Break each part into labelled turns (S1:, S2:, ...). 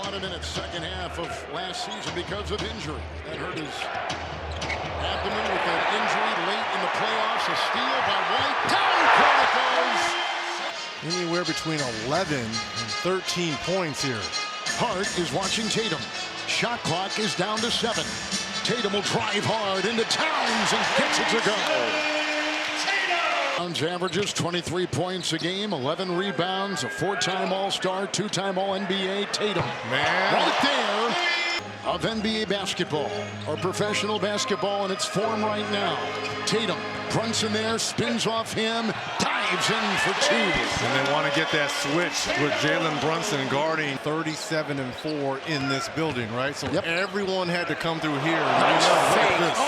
S1: lot of minutes second half of last season because of injury. That hurt his abdomen with an injury late in the playoffs. A steal by White. Down court it goes.
S2: Anywhere between 11 and 13 points here.
S1: Hart is watching Tatum. Shot clock is down to 7. Tatum will drive hard into Towns and gets it to go. Towns averages 23 points a game, 11 rebounds, a 4-time All-Star, 2-time All-NBA. Tatum,
S2: Man,
S1: right there, of NBA basketball, or professional basketball in its form right now. Tatum, Brunson there, spins off him, dives in for 2.
S2: And they want to get that switch with Jalen Brunson guarding 37 and 4 in this building, right? So everyone had to come through here. And look at this.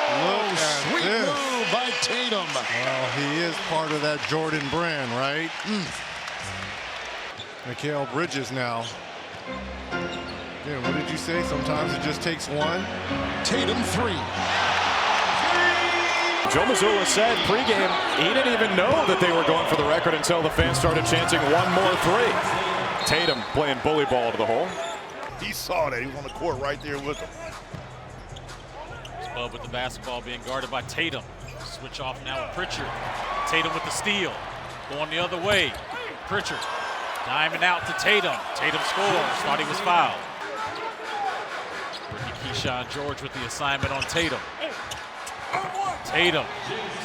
S2: Look at
S1: sweet
S2: this.
S1: move by Tatum.
S2: Well, he is part of that Jordan brand, right? Mikal Bridges now. Yeah, what did you say? Sometimes it just takes one.
S1: Tatum 3.
S3: Joe Mazzulla said pregame he didn't even know that they were going for the record until the fans started chanting one more 3. Tatum playing bully ball to the hole.
S4: He saw that. He was on the court right there with him.
S5: Bub with the basketball being guarded by Tatum. Switch off now with Pritchard. Tatum with the steal. Going the other way. Pritchard diamond out to Tatum. Tatum scores. Thought he was fouled. Rookie Keyshawn George with the assignment on Tatum. Tatum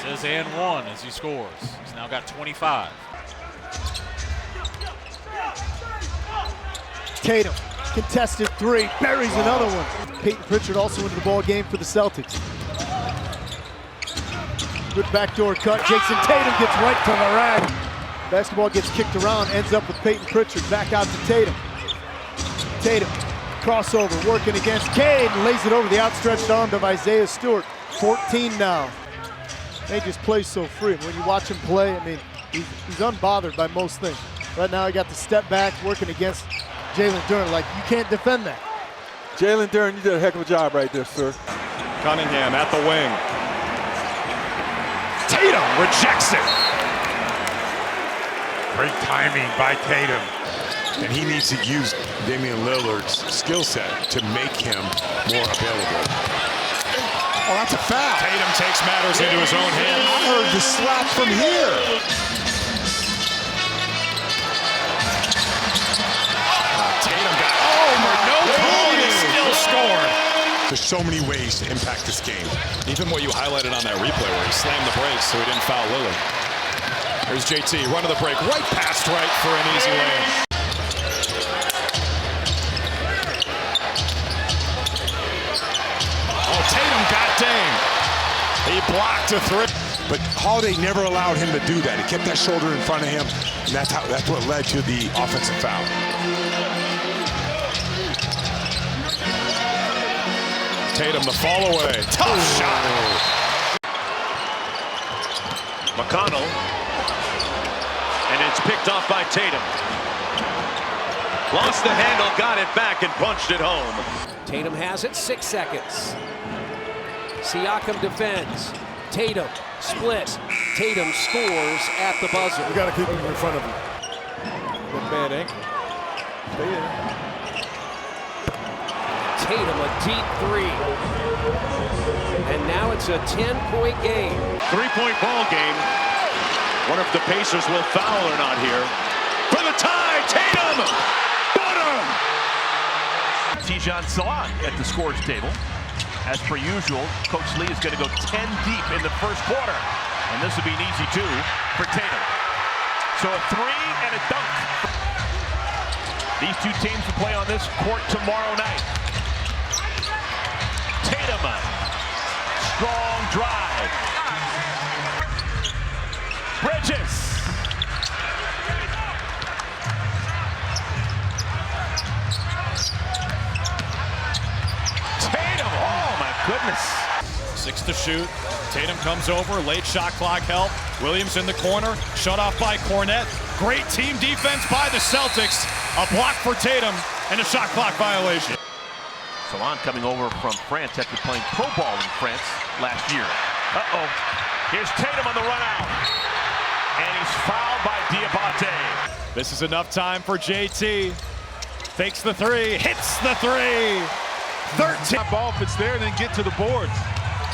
S5: says and 1 as he scores. He's now got 25.
S6: Tatum, contested 3, buries another one. Peyton Pritchard also into the ball game for the Celtics. Good backdoor cut. Jayson Tatum gets right to the rack. Basketball gets kicked around, ends up with Peyton Pritchard. Back out to Tatum. Tatum, crossover, working against Cade, and lays it over the outstretched arm of Isaiah Stewart. 14 now. They just play so free. When you watch him play, I mean, he's unbothered by most things. Right now, he got the step back, working against Jalen Duren. Like, you can't defend that.
S7: Jalen Duren, you did a heck of a job right there, sir.
S3: Cunningham at the wing. Tatum rejects it.
S8: Great timing by Tatum. And he needs to use Damian Lillard's skill set to make him more available.
S1: Oh, that's a foul.
S3: Tatum takes matters into his own hands.
S1: I heard the slap from here.
S3: Tatum got no call, he still scored.
S8: There's so many ways to impact this game.
S3: Even what you highlighted on that replay where he slammed the brakes so he didn't foul Lillard. Here's JT, run to the break, right past right for an easy lane. Oh, Tatum got Dame. He blocked a 3.
S8: But Holiday never allowed him to do that. He kept that shoulder in front of him, and that's what led to the offensive foul.
S3: Tatum the fall away. Tough shot.
S9: McConnell. And it's picked off by Tatum. Lost the handle, got it back, and punched it home.
S10: Tatum has it, 6 seconds. Siakam defends. Tatum splits. Tatum scores at the buzzer.
S6: You got to keep him in front of him.
S7: Good bad ankle. Stay in.
S10: Tatum a deep 3. And now it's a 10-point game.
S9: 3-point ball game. Wonder if the Pacers will foul or not here. For the tie, Tatum! Bottom!
S11: Tijan Salat at the scores table. As per usual, Coach Lee is going to go 10 deep in the first quarter. And this will be an easy 2 for Tatum. So a 3 and a dunk. These two teams will play on this court tomorrow night. Tatum, strong drive. Bridges. Tatum, oh my goodness.
S5: 6 to shoot. Tatum comes over, late shot clock help. Williams in the corner, shut off by Cornette. Great team defense by the Celtics. A block for Tatum and a shot clock violation.
S11: Salon coming over from France after playing pro ball in France last year. Uh-oh. Here's Tatum on the run out. And he's fouled by Diabate.
S5: This is enough time for JT. Fakes the three, hits the three. 13.
S11: Ball if it's there, then get to the boards.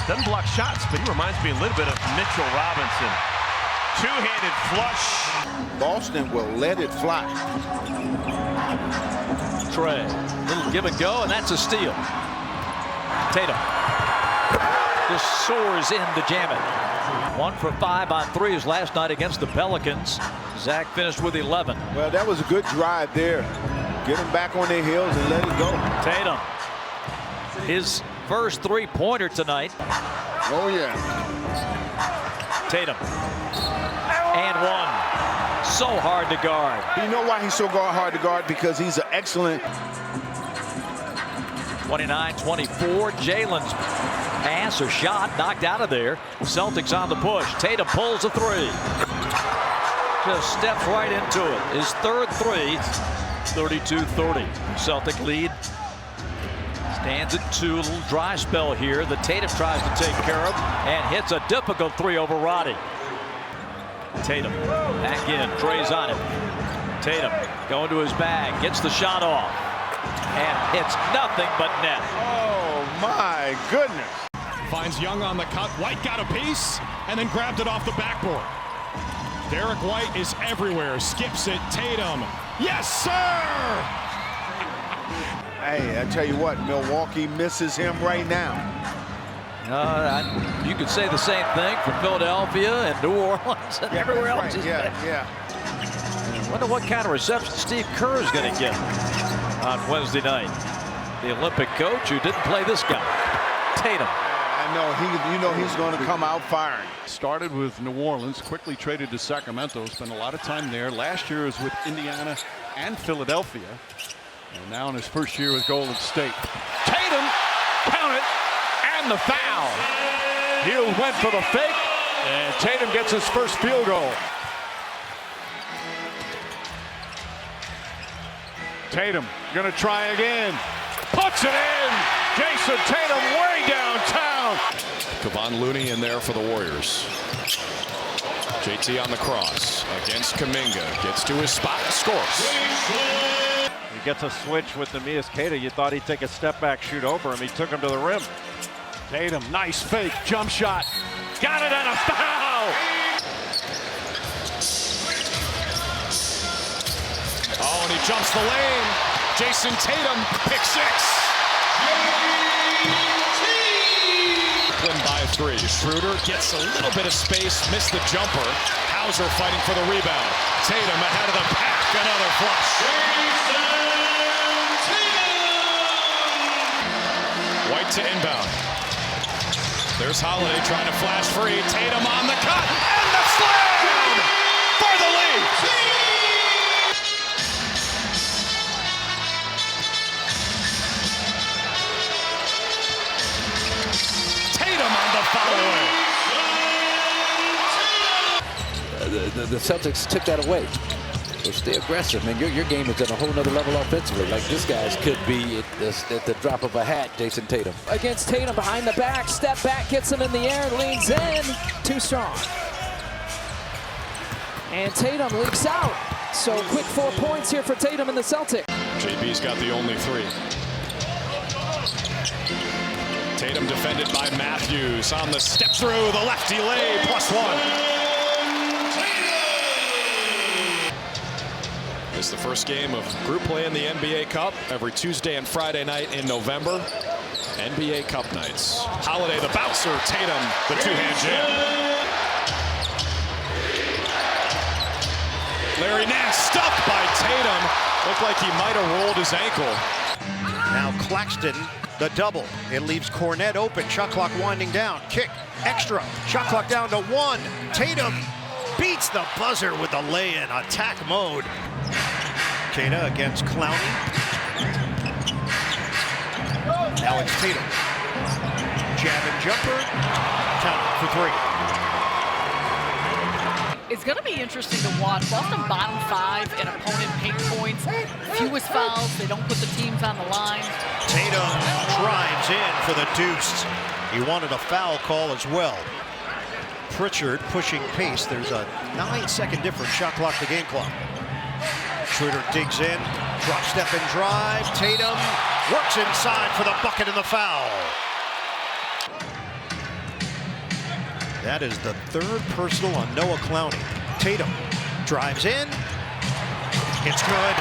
S11: Doesn't block shots, but he reminds me a little bit of Mitchell Robinson. Two-handed flush.
S7: Boston will let it fly.
S12: Trey, little give and go, and that's a steal. Tatum just soars in to jam it. 1 for 5 on threes last night against the Pelicans. Zach finished with 11.
S7: Well, that was a good drive there. Get them back on their heels and let it go.
S12: Tatum, his first three-pointer tonight.
S7: Oh, yeah.
S12: Tatum. And one. So hard to guard.
S7: You know why he's so hard to guard? Because he's an excellent.
S12: 29-24. Jalen's pass or shot knocked out of there. Celtics on the push. Tatum pulls a three. Just steps right into it. His third three. 32-30. Celtic lead. Stands at 2. A little dry spell here that Tatum tries to take care of and hits a difficult three over Roddy. Tatum back in. Trey's on him. Tatum going to his bag. Gets the shot off. And hits nothing but net.
S7: Oh, my goodness.
S5: Finds Young on the cut. White got a piece and then grabbed it off the backboard. Derek White is everywhere. Skips it. Tatum. Yes, sir!
S7: Hey, I tell you what, Milwaukee misses him right now.
S12: You could say the same thing for Philadelphia and New Orleans and everywhere else.
S7: Right. Yeah.
S12: I wonder what kind of reception Steve Kerr is going to get on Wednesday night. The Olympic coach who didn't play this guy, Tatum.
S7: I know he's going to come out firing.
S13: Started with New Orleans, quickly traded to Sacramento, spent a lot of time there. Last year was with Indiana and Philadelphia. And now in his first year with Golden State.
S3: Tatum, count it, and the foul. Hield went for the fake, and Tatum gets his first field goal. Tatum gonna try again. Puts it in. Jayson Tatum way downtown.
S14: Kevon Looney in there for the Warriors. JT on the cross against Kuminga. Gets to his spot and scores.
S15: He gets a switch with Neemias Queta. You thought he'd take a step back, shoot over him. He took him to the rim.
S3: Tatum, nice fake, jump shot. Got it and a foul.
S5: Oh, and he jumps the lane. Jayson Tatum, pick 6. Brooklyn by 3. Schroeder gets a little bit of space, missed the jumper. Hauser fighting for the rebound. Tatum ahead of the pack, another flush. White to inbound. There's Holiday trying to flash free. Tatum on the cut and the slam for the lead.
S10: The Celtics took that away. So stay aggressive, man. Your game is at a whole nother level offensively. Like this guy's could be at the drop of a hat, Jayson Tatum.
S16: Against Tatum behind the back, step back, gets him in the air, leans in. Too strong. And Tatum leaks out. So quick 4 points here for Tatum and the Celtics.
S5: JB's got the only 3. Tatum defended by Matthews on the step through, the lefty lay, +1. It's the first game of group play in the NBA Cup every Tuesday and Friday night in November. NBA Cup nights. Holiday, the bouncer, Tatum, the two-hand jam. Larry Nance stuck by Tatum. Looked like he might have rolled his ankle.
S17: Now Claxton, the double. It leaves Cornet open. Shot clock winding down. Kick, extra. Shot clock down to 1. Tatum beats the buzzer with the lay-in. Attack mode. Queta against Clowney. Now it's Tatum. Jab and jumper. Count for 3.
S18: It's going to be interesting to watch. Boston bottom 5 in opponent paint points. Fewest fouls. They don't put the teams on the line.
S17: Tatum drives in for the deuce. He wanted a foul call as well. Pritchard pushing pace. There's a 9-second difference. Shot clock to game clock. Schroeder digs in, drop step and drive. Tatum works inside for the bucket and the foul. That is the third personal on Noah Clowney. Tatum drives in. It's good.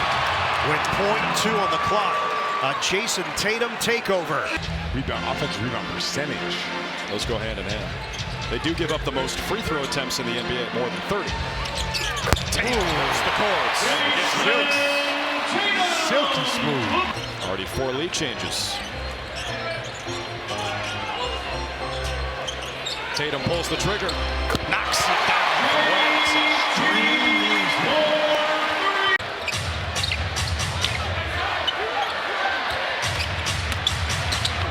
S17: With .2 on the clock. A Jayson Tatum takeover.
S8: Offensive rebound percentage.
S14: Those go hand in hand. They do give up the most free throw attempts in the NBA, more than 30. Tatum hits the cords.
S8: Silky smooth.
S14: Already 4 lead changes. Tatum pulls the trigger, knocks it down.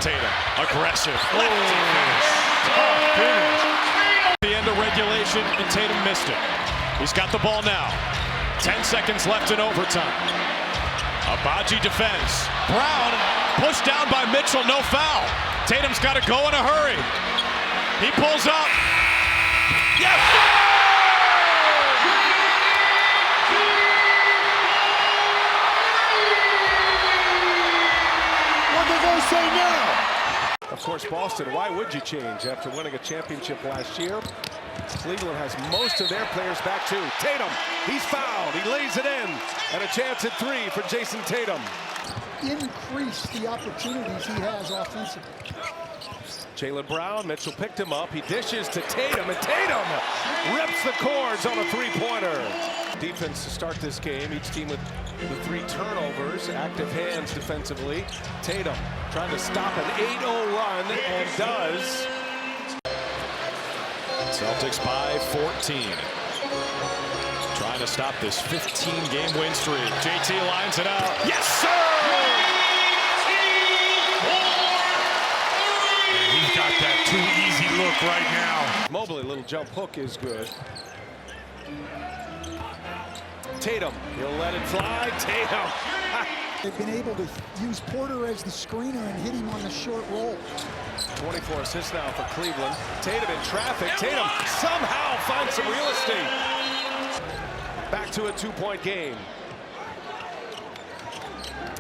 S14: Tatum, aggressive, lefty finish. Tough finish. The end of regulation, and Tatum missed it. He's got the ball now. 10 seconds left in overtime. Abaji defends. Brown pushed down by Mitchell, no foul. Tatum's got to go in a hurry. He pulls up. Yes!
S6: What do they say now?
S19: Of course, Boston, why would you change after winning a championship last year? Cleveland has most of their players back too. Tatum, he's fouled. He lays it in. And a chance at 3 for Jayson Tatum.
S20: Increase the opportunities he has offensively.
S19: Jaylen Brown, Mitchell picked him up. He dishes to Tatum, and Tatum rips the cords on a three-pointer. Defense to start this game. Each team with the 3 turnovers, active hands defensively. Tatum trying to stop an 8-0 run, and does.
S14: Celtics by 14. Trying to stop this 15-game win streak. JT lines it out. Yes, sir!
S8: He's got that too easy look right now.
S19: Mobley, little jump hook is good. Tatum, he'll let it fly. Tatum.
S20: They've been able to use Porter as the screener and hit him on the short roll.
S19: 24 assists now for Cleveland. Tatum in traffic. Tatum somehow finds some real estate. Back to a 2-point game.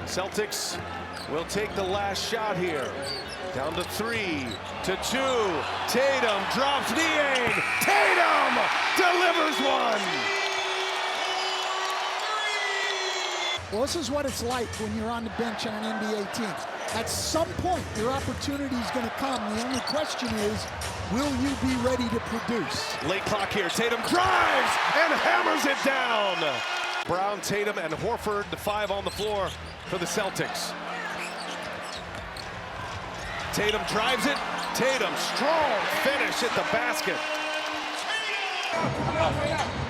S19: Celtics will take the last shot here. Down to 3, to 2. Tatum drops Niang. Tatum delivers one.
S20: Well, this is what it's like when you're on the bench on an NBA team. At some point, your opportunity is going to come. The only question is, will you be ready to produce?
S19: Late clock here. Tatum drives and hammers it down. Brown, Tatum, and Horford, the 5 on the floor for the Celtics. Tatum drives it. Tatum, strong finish at the basket.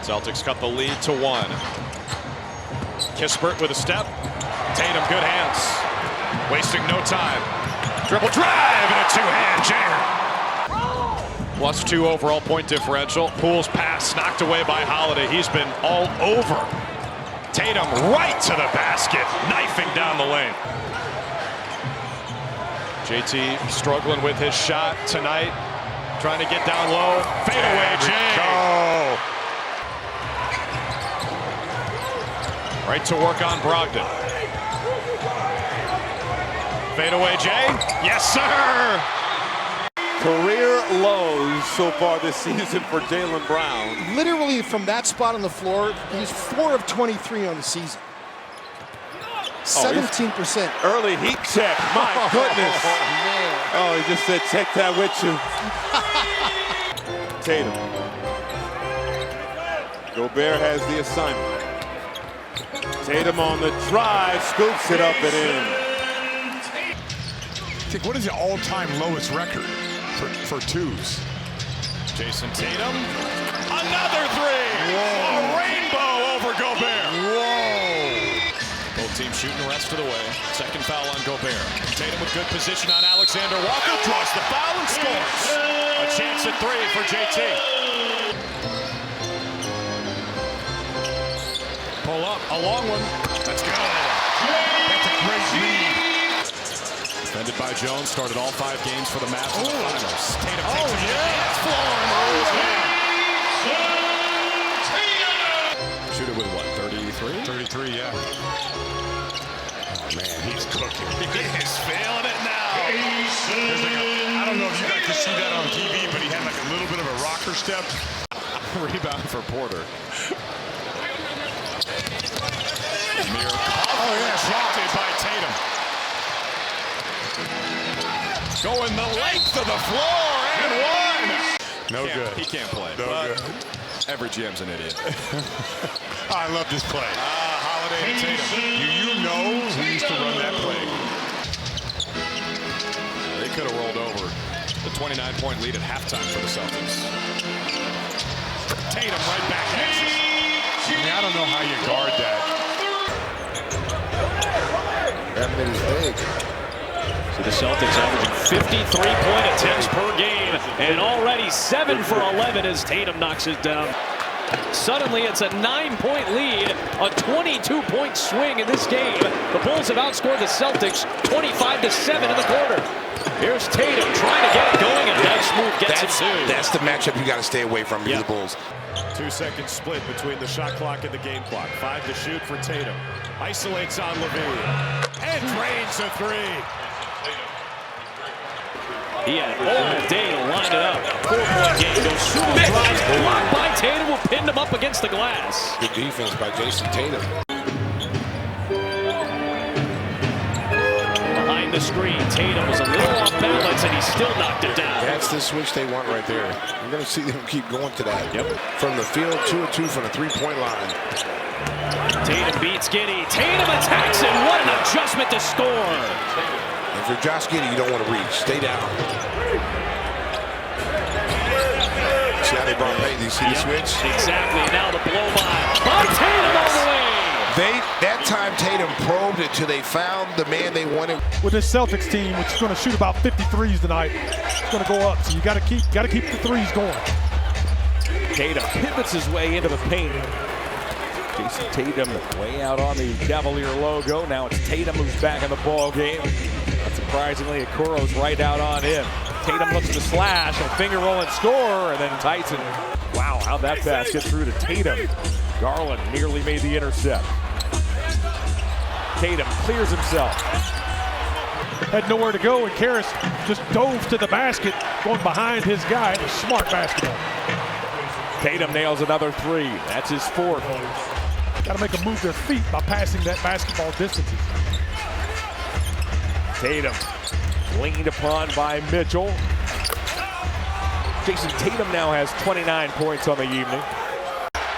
S14: Celtics cut the lead to 1. Kispert with a step. Tatum, good hands. Wasting no time. Dribble drive and a 2-hand jam. +2 overall point differential. Poole's pass knocked away by Holiday. He's been all over. Tatum right to the basket, knifing down the lane. JT struggling with his shot tonight. Trying to get down low. Fadeaway Jay. Right to work on Brogdon. Fadeaway Jay. Yes, sir.
S7: Career lows so far this season for Jaylen Brown.
S20: Literally from that spot on the floor, he's 4 of 23 on the season. 17%.
S7: Early heat check. My goodness. Oh, he just said, take that with you. Tatum. Gobert has the assignment. Tatum on the drive, scoops it up and in.
S8: What is the all-time lowest record for twos?
S14: Jayson Tatum, another 3. Whoa. A rainbow over Gobert.
S8: Whoa.
S14: Both teams shooting the rest of the way. Second foul on Gobert. Tatum with good position on Alexander Walker. Draws the foul and scores. A chance at 3 for JT. Pull up, a long one. That's good. That's a great lead. Defended by Jones, started all 5 games for the Mavs in the finals. Tatum takes it. It's flowing. Shoot it with what, 33%?
S5: 33?
S8: 33, yeah. Oh, man, he's cooking.
S5: He's feeling it now.
S8: I don't know if you guys can see that on TV, but he had like a little bit of a rocker step.
S3: Rebound for Porter.
S5: Rejected by Tatum. Going the length of the floor and one.
S8: No good.
S3: He can't play.
S8: No good.
S3: Every GM's an idiot.
S8: I love this play.
S3: Holiday and Tatum.
S8: You know who used to run that play.
S3: They could have rolled over the 29-point lead at halftime for the Celtics.
S5: Tatum right back at you.
S8: I mean, I don't know how you guard that.
S10: That made his leg.
S12: So the Celtics averaging 53-point attempts per game, and already 7 for 11 as Tatum knocks it down. Suddenly, it's a 9-point lead, a 22-point swing in this game. The Bulls have outscored the Celtics 25-7 in the quarter. Here's Tatum trying to get it going, and nice move gets it too.
S21: That's the matchup you got to stay away from, the Bulls.
S3: 2-second split between the shot clock and the game clock. 5 to shoot for Tatum. Isolates on Levine. And drains a three.
S12: He had all day to line it up. 4-point game. Dosumu drives, blocked by Tatum, who pinned him up against the glass.
S21: Good defense by Jayson Tatum.
S12: Behind the screen, Tatum was a little off balance, and he still knocked it down.
S21: That's the switch they want right there. You're going to see them keep going to that. Yep. From the field, 2-2 from the three-point line.
S12: Tatum beats Giddey. Tatum attacks him. What an adjustment to score.
S21: If you're Josh Giddey, you don't want to reach. Stay down. See how they brought Payton? Do you see the switch?
S12: Exactly. Now the blow by Tatum all the way.
S21: That time Tatum probed it till they found the man they wanted.
S6: With this Celtics team, which is going to shoot about 53s tonight, it's going to go up. So you got to keep the threes going.
S15: Tatum pivots his way into the paint. Jayson Tatum way out on the Cavalier logo. Now it's Tatum who's back in the ball game. Not surprisingly, Okuro's right out on him. Tatum looks to slash, a finger roll and score, and then Tyson. Wow, how'd that pass get through to Tatum? Garland nearly made the intercept. Tatum clears himself.
S6: Had nowhere to go, and Karras just dove to the basket, going behind his guy. It was smart basketball.
S15: Tatum nails another three. That's his fourth.
S6: Got to make them move their feet by passing that basketball distances.
S15: Tatum leaned upon by Mitchell. Jayson Tatum now has 29 points on the evening.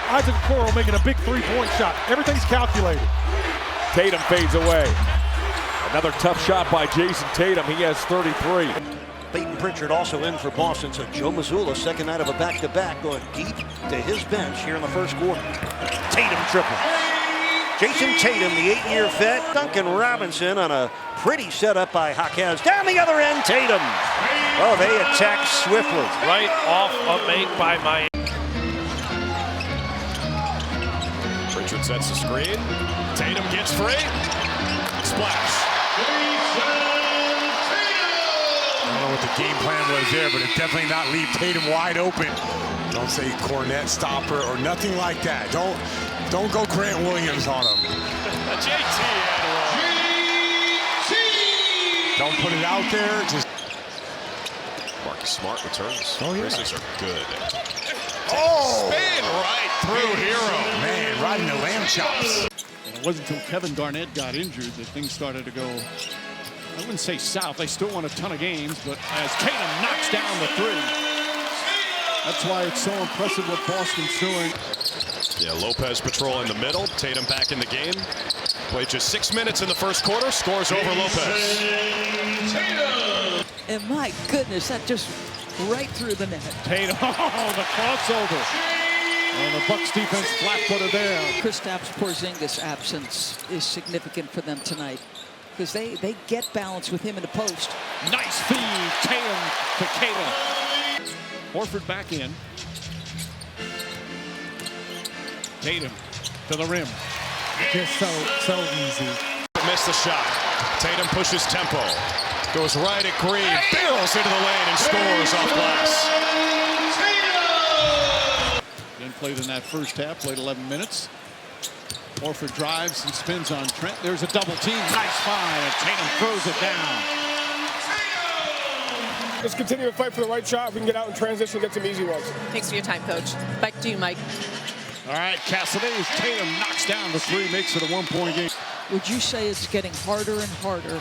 S6: Isaac Okoro making a big three-point shot. Everything's calculated.
S15: Tatum fades away. Another tough shot by Jayson Tatum. He has 33.
S17: Peyton Pritchard also in for Boston, so Joe Mazzulla, second night of a back-to-back, going deep to his bench here in the first quarter. Tatum triple. Jayson Tatum, the 8-year vet. Duncan Robinson on a pretty setup by Jaquez. Down the other end, Tatum. Oh, they attack swiftly.
S11: Right off a make by Miami.
S3: Pritchard sets the screen. Tatum gets free. Splash.
S8: I don't know what the game plan was there, but it definitely not leave Tatum wide open. Don't say Cornet stopper or nothing like that. Don't go Grant Williams on him.
S3: JT
S8: Don't put it out there. Just
S3: Marcus Smart returns.
S8: Oh, yeah.
S3: Grizzlies are good.
S8: Oh!
S3: Spin right through Hero.
S8: Man, riding the lamb chops.
S13: And it wasn't until Kevin Garnett got injured that things started to go, I wouldn't say south. They still won a ton of games, but as Tatum knocks down the three.
S6: That's why it's so impressive what Boston's doing.
S3: Yeah, Lopez patrol in the middle. Tatum back in the game. Played just 6 minutes in the first quarter. Scores over Lopez.
S18: And my goodness, that just right through the net.
S13: Tatum, oh, the crossover. And the Bucks defense flat-footed there.
S18: Kristaps Porzingis' absence is significant for them tonight because they get balance with him in the post.
S13: Nice feed, Tatum to Tatum. Horford back in. Tatum to the rim.
S6: Just so easy.
S3: Missed the shot. Tatum pushes tempo. Goes right at Green. Barrels into the lane and scores off glass.
S13: Then played in that first half, played 11 minutes. Horford drives and spins on Trent. There's a double team. Nice find, and Tatum throws it down.
S2: Let's continue to fight for the right shot. We can get out in transition, get some easy ones.
S22: Thanks for your time, Coach. Back to you, Mike.
S13: All right, Cassidy's Tatum knocks down the three, makes it a one-point game.
S23: Would you say it's getting harder and harder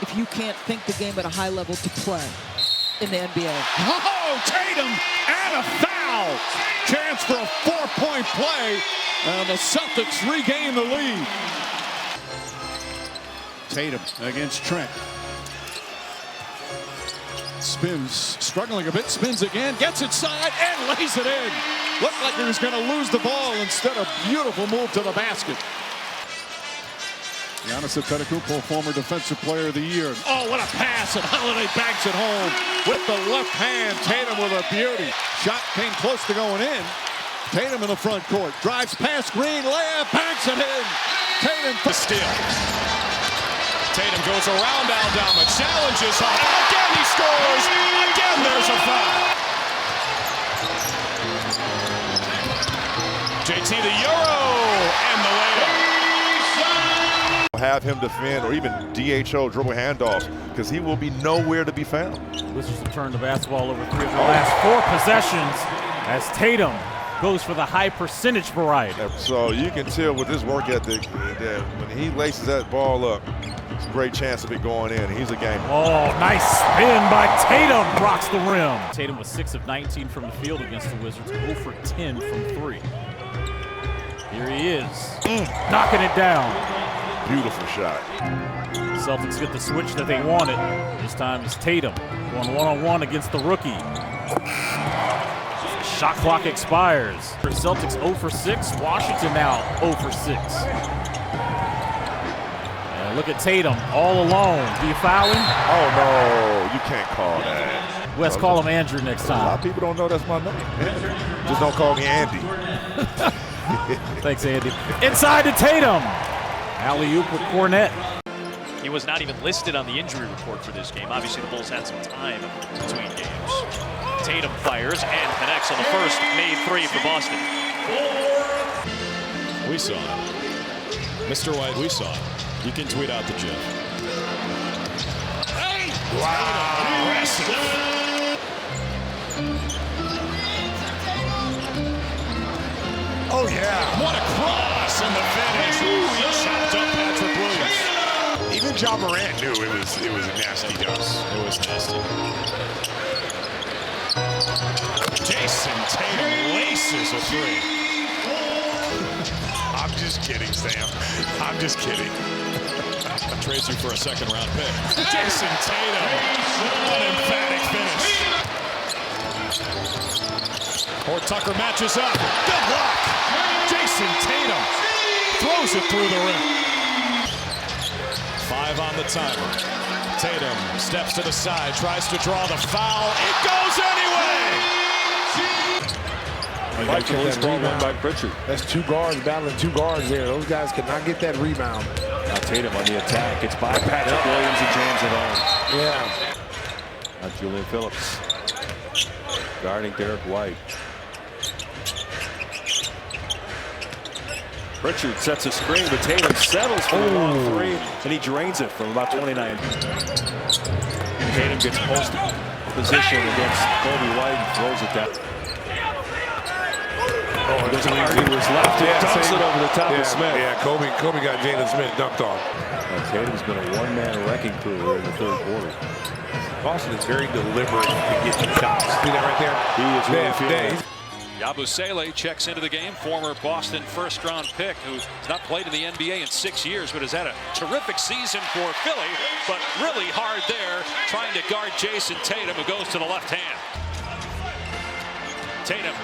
S23: if you can't think the game at a high level to play in the NBA?
S13: Oh, Tatum and a foul. Chance for a 4-point play, and the Celtics regain the lead. Tatum against Trent. Spins, struggling a bit, spins again, gets inside, and lays it in. Looked like he was going to lose the ball. Instead, a beautiful move to the basket. Giannis Antetokounmpo, former Defensive Player of the Year. Oh, what a pass, and Holiday banks it home with the left hand. Tatum with a beauty. Shot came close to going in. Tatum in the front court, drives past Green, layup, banks it in. Tatum for steal.
S14: Tatum goes around Aldama, challenges off. Again he scores. Again there's a foul. JT the Euro and the layup.
S4: Have him defend or even DHO dribble handoffs because he will be nowhere to be found.
S24: Wizards have turned the basketball over 3 of the last 4 possessions as Tatum goes for the high percentage variety.
S4: So you can tell with his work ethic that when he laces that ball up, it's a great chance of it going in. He's a gamer.
S24: Oh, nice spin by Tatum, rocks the rim. Tatum was 6 of 19 from the field against the Wizards, 0 for 10 from 3. Here he is, knocking it down.
S4: Beautiful shot.
S24: Celtics get the switch that they wanted. This time it's Tatum going one-on-one against the rookie. Shot clock expires. Celtics 0 for 6. Washington now 0 for 6. And look at Tatum all alone. Do you foul him?
S4: Oh, no. You can't call that.
S24: Let's call him Andrew next time.
S4: A lot of people don't know that's my name. Just don't call me Andy.
S24: Thanks, Andy. Inside to Tatum. Alley-oop with Cornette.
S25: He was not even listed on the injury report for this game. Obviously, the Bulls had some time between games. Tatum fires and connects on the first made 3 for Boston.
S14: We saw it. Mr. White, we saw it. You can tweet out the GIF.
S25: Hey!
S14: Wow. Aggressive.
S8: Oh, yeah.
S14: What a cross and the finish. Ooh, he chopped up Patrick Williams.
S8: Even John Morant knew it was a nasty dose.
S14: It was nasty. Jayson Tatum laces a 3.
S8: I'm just kidding, Sam. I'm just kidding.
S14: Trades you for a second-round pick. Jayson Tatum, an emphatic finish. Or Tucker matches up. Good luck. Jayson Tatum throws it through the rim. 5 on the timer. Tatum steps to the side, tries to draw the foul. It goes anyway.
S21: Like that rebound by Pritchard. That's 2 guards battling 2 guards there. Those guys could not get that rebound.
S19: Now Tatum on the attack. It's by Patrick Williams and jams it home.
S21: Yeah.
S19: Now Julian Phillips guarding Derek White. Pritchard sets a screen, but Tatum settles for the long 3, and he drains it from about 29. Tatum gets post position against Kobe White and throws it down.
S21: Oh,
S19: he was left. Dumps it over the top of Smith.
S21: Yeah, Kobe got Jalen Smith dunked on.
S19: Tatum's been a one-man wrecking crew here in the 3rd quarter.
S21: Boston is very deliberate in getting shots. See that right there?
S19: He is really feeling it.
S26: Yabusele checks into the game, former Boston first-round pick who's not played in the NBA in 6 years, but has had a terrific season for Philly, but really hard there trying to guard Jayson Tatum, who goes to the left hand. Tatum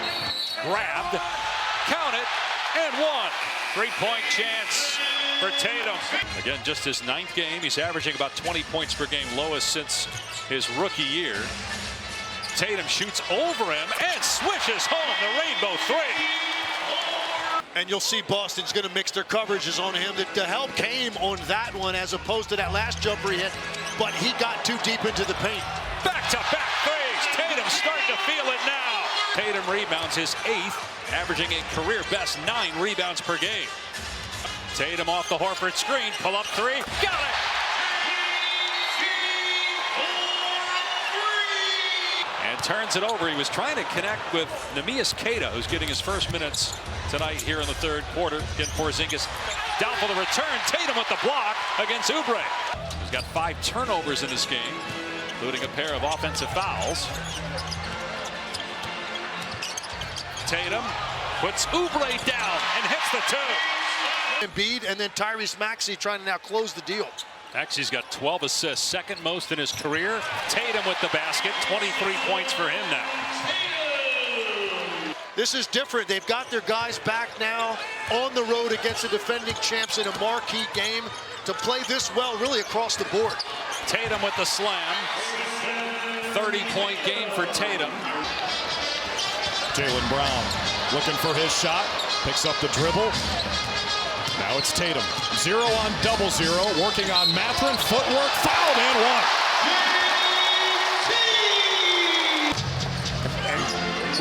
S26: grabbed, count it, and 1. 3-point chance for Tatum. Again, just his 9th game. He's averaging about 20 points per game, lowest since his rookie year. Tatum shoots over him and swishes home the rainbow 3.
S17: And you'll see Boston's going to mix their coverages on him. The help came on that one as opposed to that last jumper he hit, but he got too deep into the paint.
S26: Back-to-back threes. Tatum's starting to feel it now. Tatum rebounds his 8th, averaging a career best 9 rebounds per game. Tatum off the Horford screen, pull up three, got it! And turns it over. He was trying to connect with Neemias Queta, who's getting his first minutes tonight here in the third quarter. Again, Porzingis down for the return. Tatum with the block against Oubre. He's got 5 turnovers in this game, including a pair of offensive fouls. Tatum puts Oubre down and hits the 2.
S17: Embiid and then Tyrese Maxey trying to now close the deal.
S26: Maxey's got 12 assists, second most in his career. Tatum with the basket, 23 points for him now.
S17: This is different. They've got their guys back now on the road against the defending champs in a marquee game to play this well really across the board.
S26: Tatum with the slam. 30-point game for Tatum.
S3: Jaylen Brown looking for his shot, picks up the dribble. Now it's Tatum. 0 on 0-0, working on Mathurin, footwork, fouled and one.
S8: And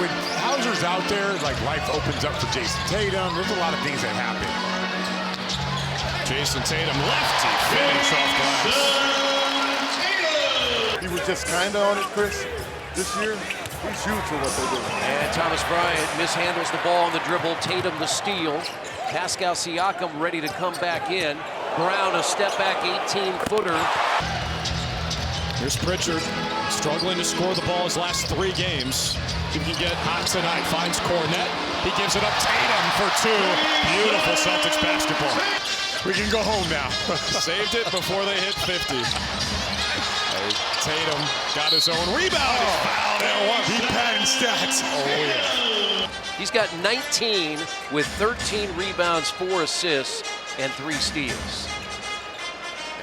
S8: when Hauser's out there, like life opens up for Jayson Tatum. There's a lot of things that happen.
S3: Jayson Tatum lefty finish off glass.
S4: He was just kind of on it, Chris, this year. He's huge for what they're doing.
S1: And Thomas Bryant mishandles the ball on the dribble. Tatum the steal. Pascal Siakam ready to come back in. Brown a step back 18-footer.
S3: Here's Pritchard struggling to score the ball his last 3 games. He can get hot tonight. Finds Cornette. He gives it up. Tatum for 2. Beautiful Celtics basketball.
S8: We can go home now.
S3: Saved it before they hit 50. Tatum got his own rebound. Fouled and one.
S8: He padding stats.
S3: Oh, yeah.
S1: He's got 19 with 13 rebounds, 4 assists, and 3 steals.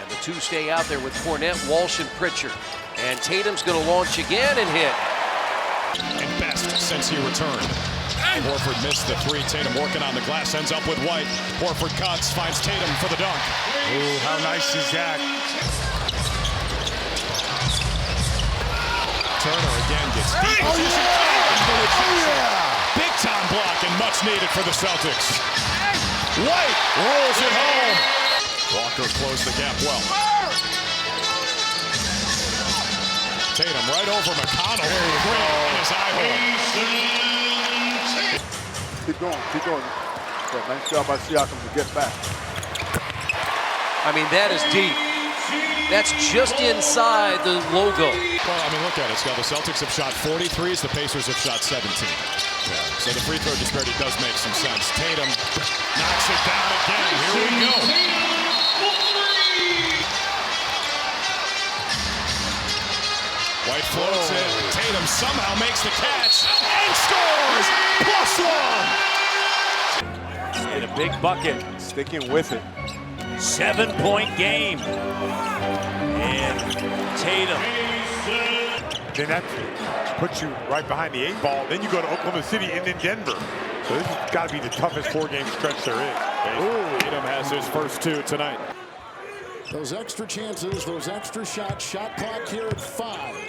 S1: And the 2 stay out there with Cornette, Walsh, and Pritchard. And Tatum's going to launch again and hit.
S3: And best since he returned. Horford missed the 3. Tatum working on the glass, ends up with White. Horford cuts, finds Tatum for the dunk.
S8: Ooh, how nice is that?
S3: Turner again gets deep. Oh, yeah. Big time block and much needed for the Celtics. White rolls it home. Walker closed the gap well. Tatum right over McConnell. In his eye hole.
S4: Keep going, keep going. Yeah, nice job by Siakam to get back.
S1: I mean, that is deep. That's just inside the logo.
S3: Well, I mean, look at it, Scott. The Celtics have shot 43s. The Pacers have shot 17. Yeah. So the free throw disparity does make some sense. Tatum knocks it down again. Here we go. White floats it. Tatum somehow makes the catch and scores! +1!
S15: And a big bucket.
S4: Sticking with it.
S15: 7-point game. And Tatum.
S8: Then that puts you right behind the 8 ball. Then you go to Oklahoma City and then Denver. So this has got to be the toughest 4-game stretch there is.
S3: Ooh. Tatum has his first 2 tonight.
S13: Those extra chances, those extra shots, shot clock here at 5.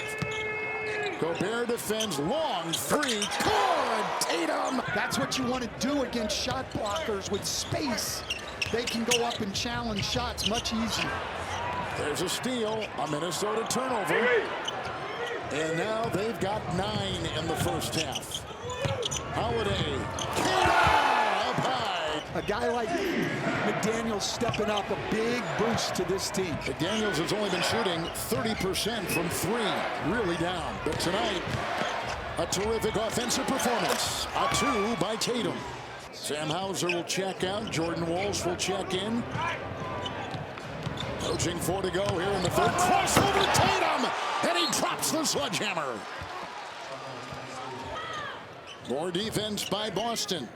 S13: Gobert defends, long 3, good, Tatum!
S5: That's what you want to do against shot blockers with space. They can go up and challenge shots much easier.
S13: There's a steal, a Minnesota turnover. And now they've got 9 in the first half. Holiday, up high.
S5: A guy like McDaniels stepping up, a big boost to this team.
S13: McDaniels has only been shooting 30% from 3, really down. But tonight, a terrific offensive performance. A 2 by Tatum. Sam Hauser will check out. Jordan Walsh will check in. Coaching 4 to go here in the third. Crossover Tatum! And he drops the sledgehammer. More defense by Boston.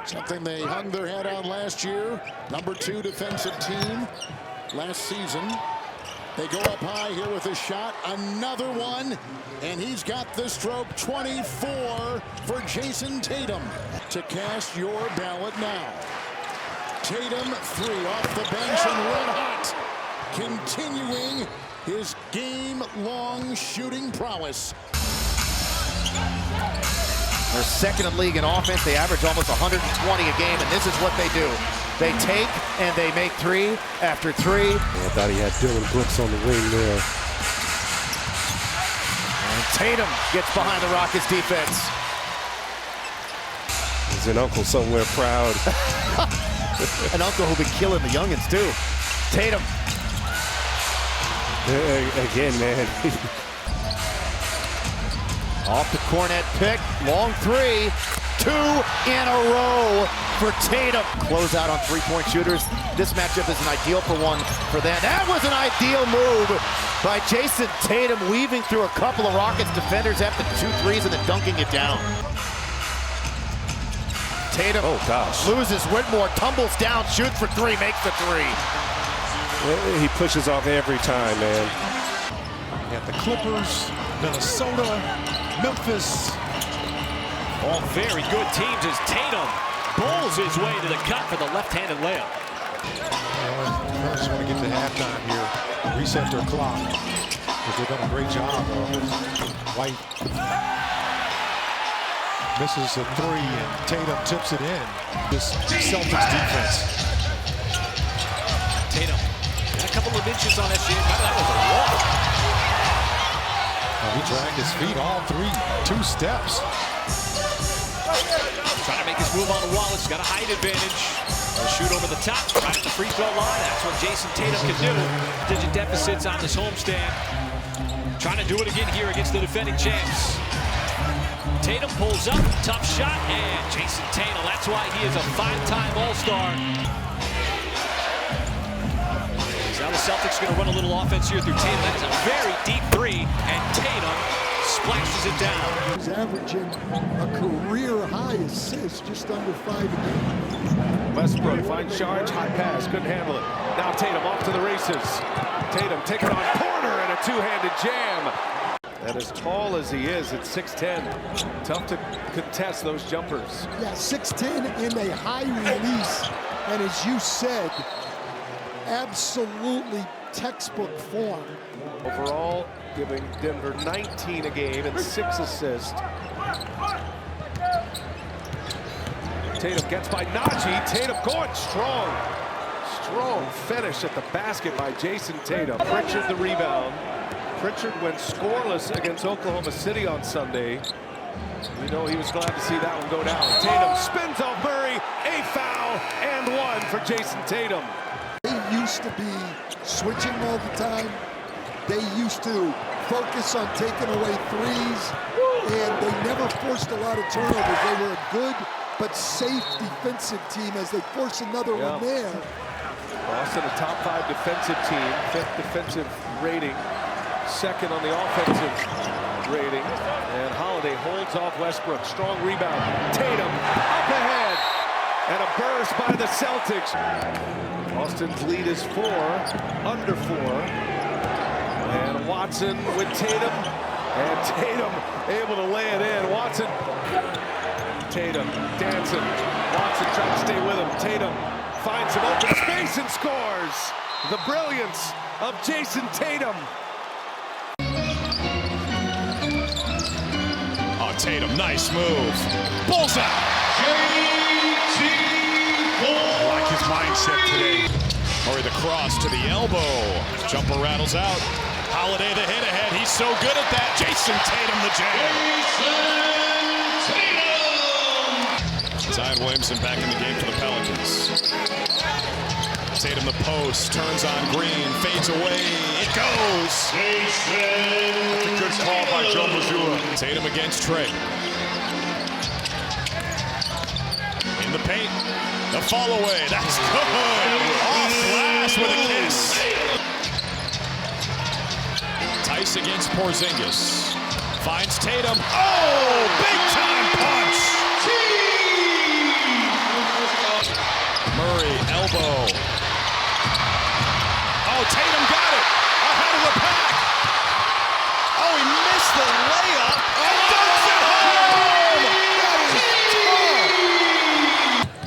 S13: Something they hung their head on last year. Number 2 defensive team last season. They go up high here with a shot. Another one. And he's got the stroke. 24 for Jayson Tatum. To cast your ballot now. Tatum 3 off the bench and red hot. Continuing his game-long shooting prowess.
S17: They're second in league in offense. They average almost 120 a game, and this is what they do. They take and they make three after three.
S21: I thought he had Dylan Brooks on the wing there.
S17: And Tatum gets behind the Rockets defense.
S21: There's an uncle somewhere proud.
S17: An uncle who'll be killing the youngins too. Tatum.
S21: Again, man.
S17: Off the Cornet pick, long three, 2 in a row for Tatum. Close out on three-point shooters. This matchup isn't ideal for one for them. That was an ideal move by Jayson Tatum, weaving through a couple of Rockets defenders after 2 threes and then dunking it down. Tatum loses Whitmore, tumbles down, shoots for 3, makes the 3.
S21: He pushes off every time, man.
S13: You got the Clippers, Minnesota, Memphis.
S25: All very good teams as Tatum bowls his way to the cut for the left-handed layup.
S13: I just want to get to halftime here, reset their clock, because they've done a great job. White misses a 3, and Tatum tips it in. This Celtics defense.
S25: Tatum got a couple of inches on SGA. That was a walk.
S13: He dragged his feet all 2 steps.
S25: Trying to make his move on Wallace. Got a height advantage. He'll shoot over the top, right at the free throw line. That's what Jayson Tatum can do. Digit deficits on this homestand. Trying to do it again here against the defending champs. Tatum pulls up, tough shot, and Jayson Tatum. That's why he is a 5-time All-Star. Now the Celtics going to run a little offense here through Tatum. That is a very deep 3, and Tatum splashes it down.
S5: He's averaging a career-high assist, just under 5 a game.
S19: Westbrook finds charge, high pass, couldn't handle it. Now Tatum off to the races. Tatum taking on Porter and a 2-handed jam. And as tall as he is at 6'10", tough to contest those jumpers.
S5: Yeah, 6'10" in a high release, and as you said, absolutely textbook form.
S19: Overall, giving Denver 19 a game and 6 assists. Tatum gets by Najee. Tatum going strong. Strong finish at the basket by Jayson Tatum. Pritchard the rebound. Pritchard went scoreless against Oklahoma City on Sunday. You know he was glad to see that one go down. Tatum spins off Murray. A foul and 1 for Jayson Tatum.
S5: They used to be switching all the time. They used to focus on taking away threes, and they never forced a lot of turnovers. They were a good but safe defensive team as they force another one there.
S19: Boston, a top 5 defensive team, 5th defensive rating, 2nd on the offensive rating. And Holiday holds off Westbrook. Strong rebound. Tatum up ahead. And a burst by the Celtics. Boston's lead is 4, under 4. And Watson with Tatum. And Tatum able to lay it in. Watson. Tatum dancing. Watson trying to stay with him. Tatum finds some open space and scores. The brilliance of Jayson Tatum.
S3: Oh, Tatum, nice move. Bullseye. I like his mindset today. Murray the cross to the elbow. Jumper rattles out. Holiday the hit ahead. He's so good at that. Jayson Tatum the jam. Zion Williamson back in the game for the Pelicans. Tatum the post, turns on Green, fades away, it goes! That's a good call by Joe Mazzulla. Tatum against Trey. In the paint, the fall away, that's good! Off glass with a kiss. Tice against Porzingis. Finds Tatum, oh, big time punch! Murray, elbow. Oh, Tatum got it. Ahead of the pack. Oh, he missed the layup. And dunks it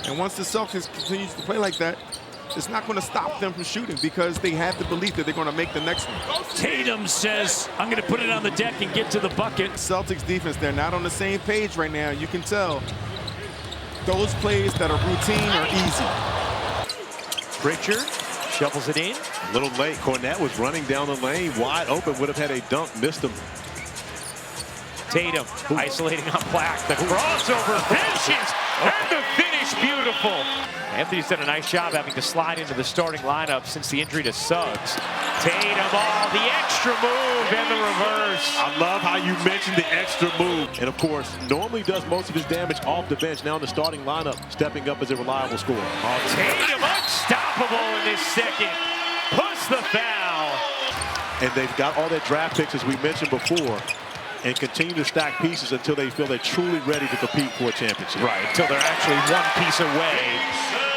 S3: home.
S7: And once the Celtics continues to play like that, it's not going to stop them from shooting because they have the belief that they're going to make the next one.
S25: Tatum says, I'm going to put it on the deck and get to the bucket.
S7: Celtics defense, they're not on the same page right now. You can tell. Those plays that are routine are easy.
S17: Pritchard shovels it in.
S9: A little late. Cornette was running down the lane, wide open, would have had a dunk, missed him.
S17: Tatum isolating on Black. The crossover finishes, and the finish beautiful. Anthony's done a nice job having to slide into the starting lineup since the injury to Suggs. Tatum, the extra move and the reverse.
S9: I love how you mentioned the extra move. And of course, normally does most of his damage off the bench. Now in the starting lineup, stepping up as a reliable scorer.
S17: Tatum unstoppable in this second. Plus the foul.
S9: And they've got all their draft picks, as we mentioned before, and continue to stack pieces until they feel they're truly ready to compete for a championship.
S17: Right, until they're actually one piece away.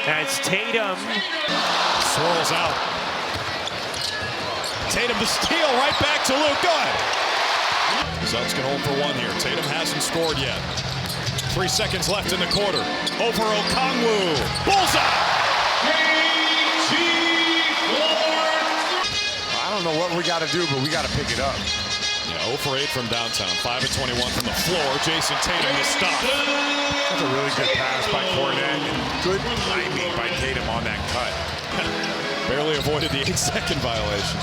S17: As Tatum
S3: swirls out. Tatum the steal, right back to Luke. Go ahead. Celtics can hold for one here. Tatum hasn't scored yet. 3 seconds left in the quarter. Over Okongwu. Bullseye!
S21: I don't know what we got to do, but we got to pick it up.
S3: Yeah, 0 for 8 from downtown. 5 of 21 from the floor. Jayson Tatum the stop.
S21: That's a really good pass by Cornette. Good timing by Tatum on that cut.
S3: Barely avoided the 8-second violation.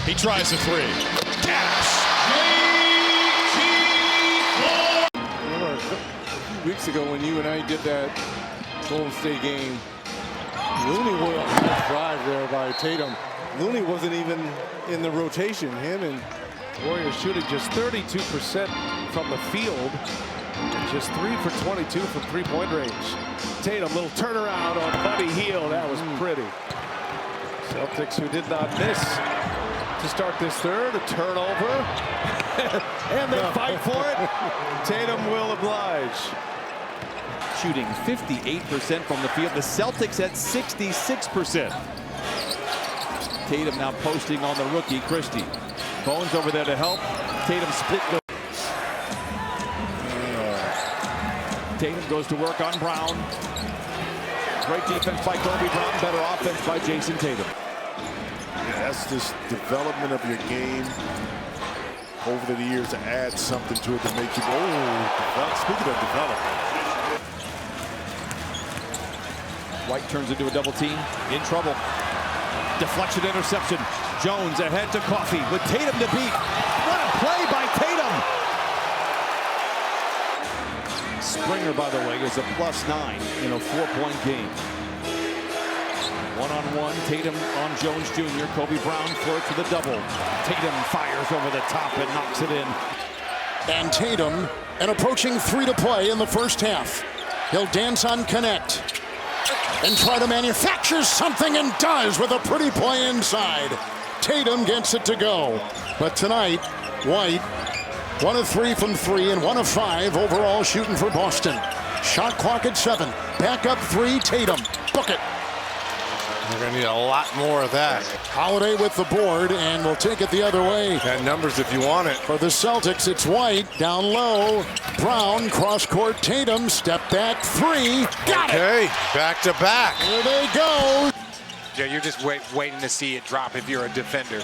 S3: He tries the three. Cash!
S10: A few weeks ago when you and I did that Golden State game, Looney was on the drive there by Tatum. Looney wasn't even in the rotation. Him and Warriors shooting just 32% from the field. Just 3 for 22 from three-point range. Tatum, little turnaround on Buddy Hield. That was pretty. Celtics, who did not miss to start this third, a turnover. And they fight for it. Tatum will oblige.
S11: Shooting 58% from the field. The Celtics at 66%. Tatum now posting on the rookie, Christie. Bones over there to help. Tatum split the... Tatum goes to work on Brown. Great defense by Kobe Brown. Better offense by Jayson Tatum.
S21: Yeah, that's this development of your game over the years to add something to it to make you go, speaking of development.
S11: White turns into a double team. In trouble. Deflection interception. Jones ahead to Coffey with Tatum to beat. What a play by Tatum! Springer, by the way, is a +9 in a 4-point game. One-on-one, Tatum on Jones Jr. Kobe Brown flirts with a double. Tatum fires over the top and knocks it in.
S12: And Tatum, and approaching 3 to play in the first half. He'll dance on connect and try to manufacture something, and does with a pretty play inside. Tatum gets it to go. But tonight, White, 1 of 3 from 3 and 1 of 5 overall shooting for Boston. Shot clock at 7. Back up 3, Tatum. Book it.
S21: We're going to need a lot more of that.
S12: Holiday with the board, and we'll take it the other way.
S21: Got numbers if you want it.
S12: For the Celtics, it's White down low. Brown, cross court, Tatum, step back 3. Got it!
S21: Okay, back to back.
S12: Here they go.
S16: Yeah, you're just waiting to see it drop if you're a defender.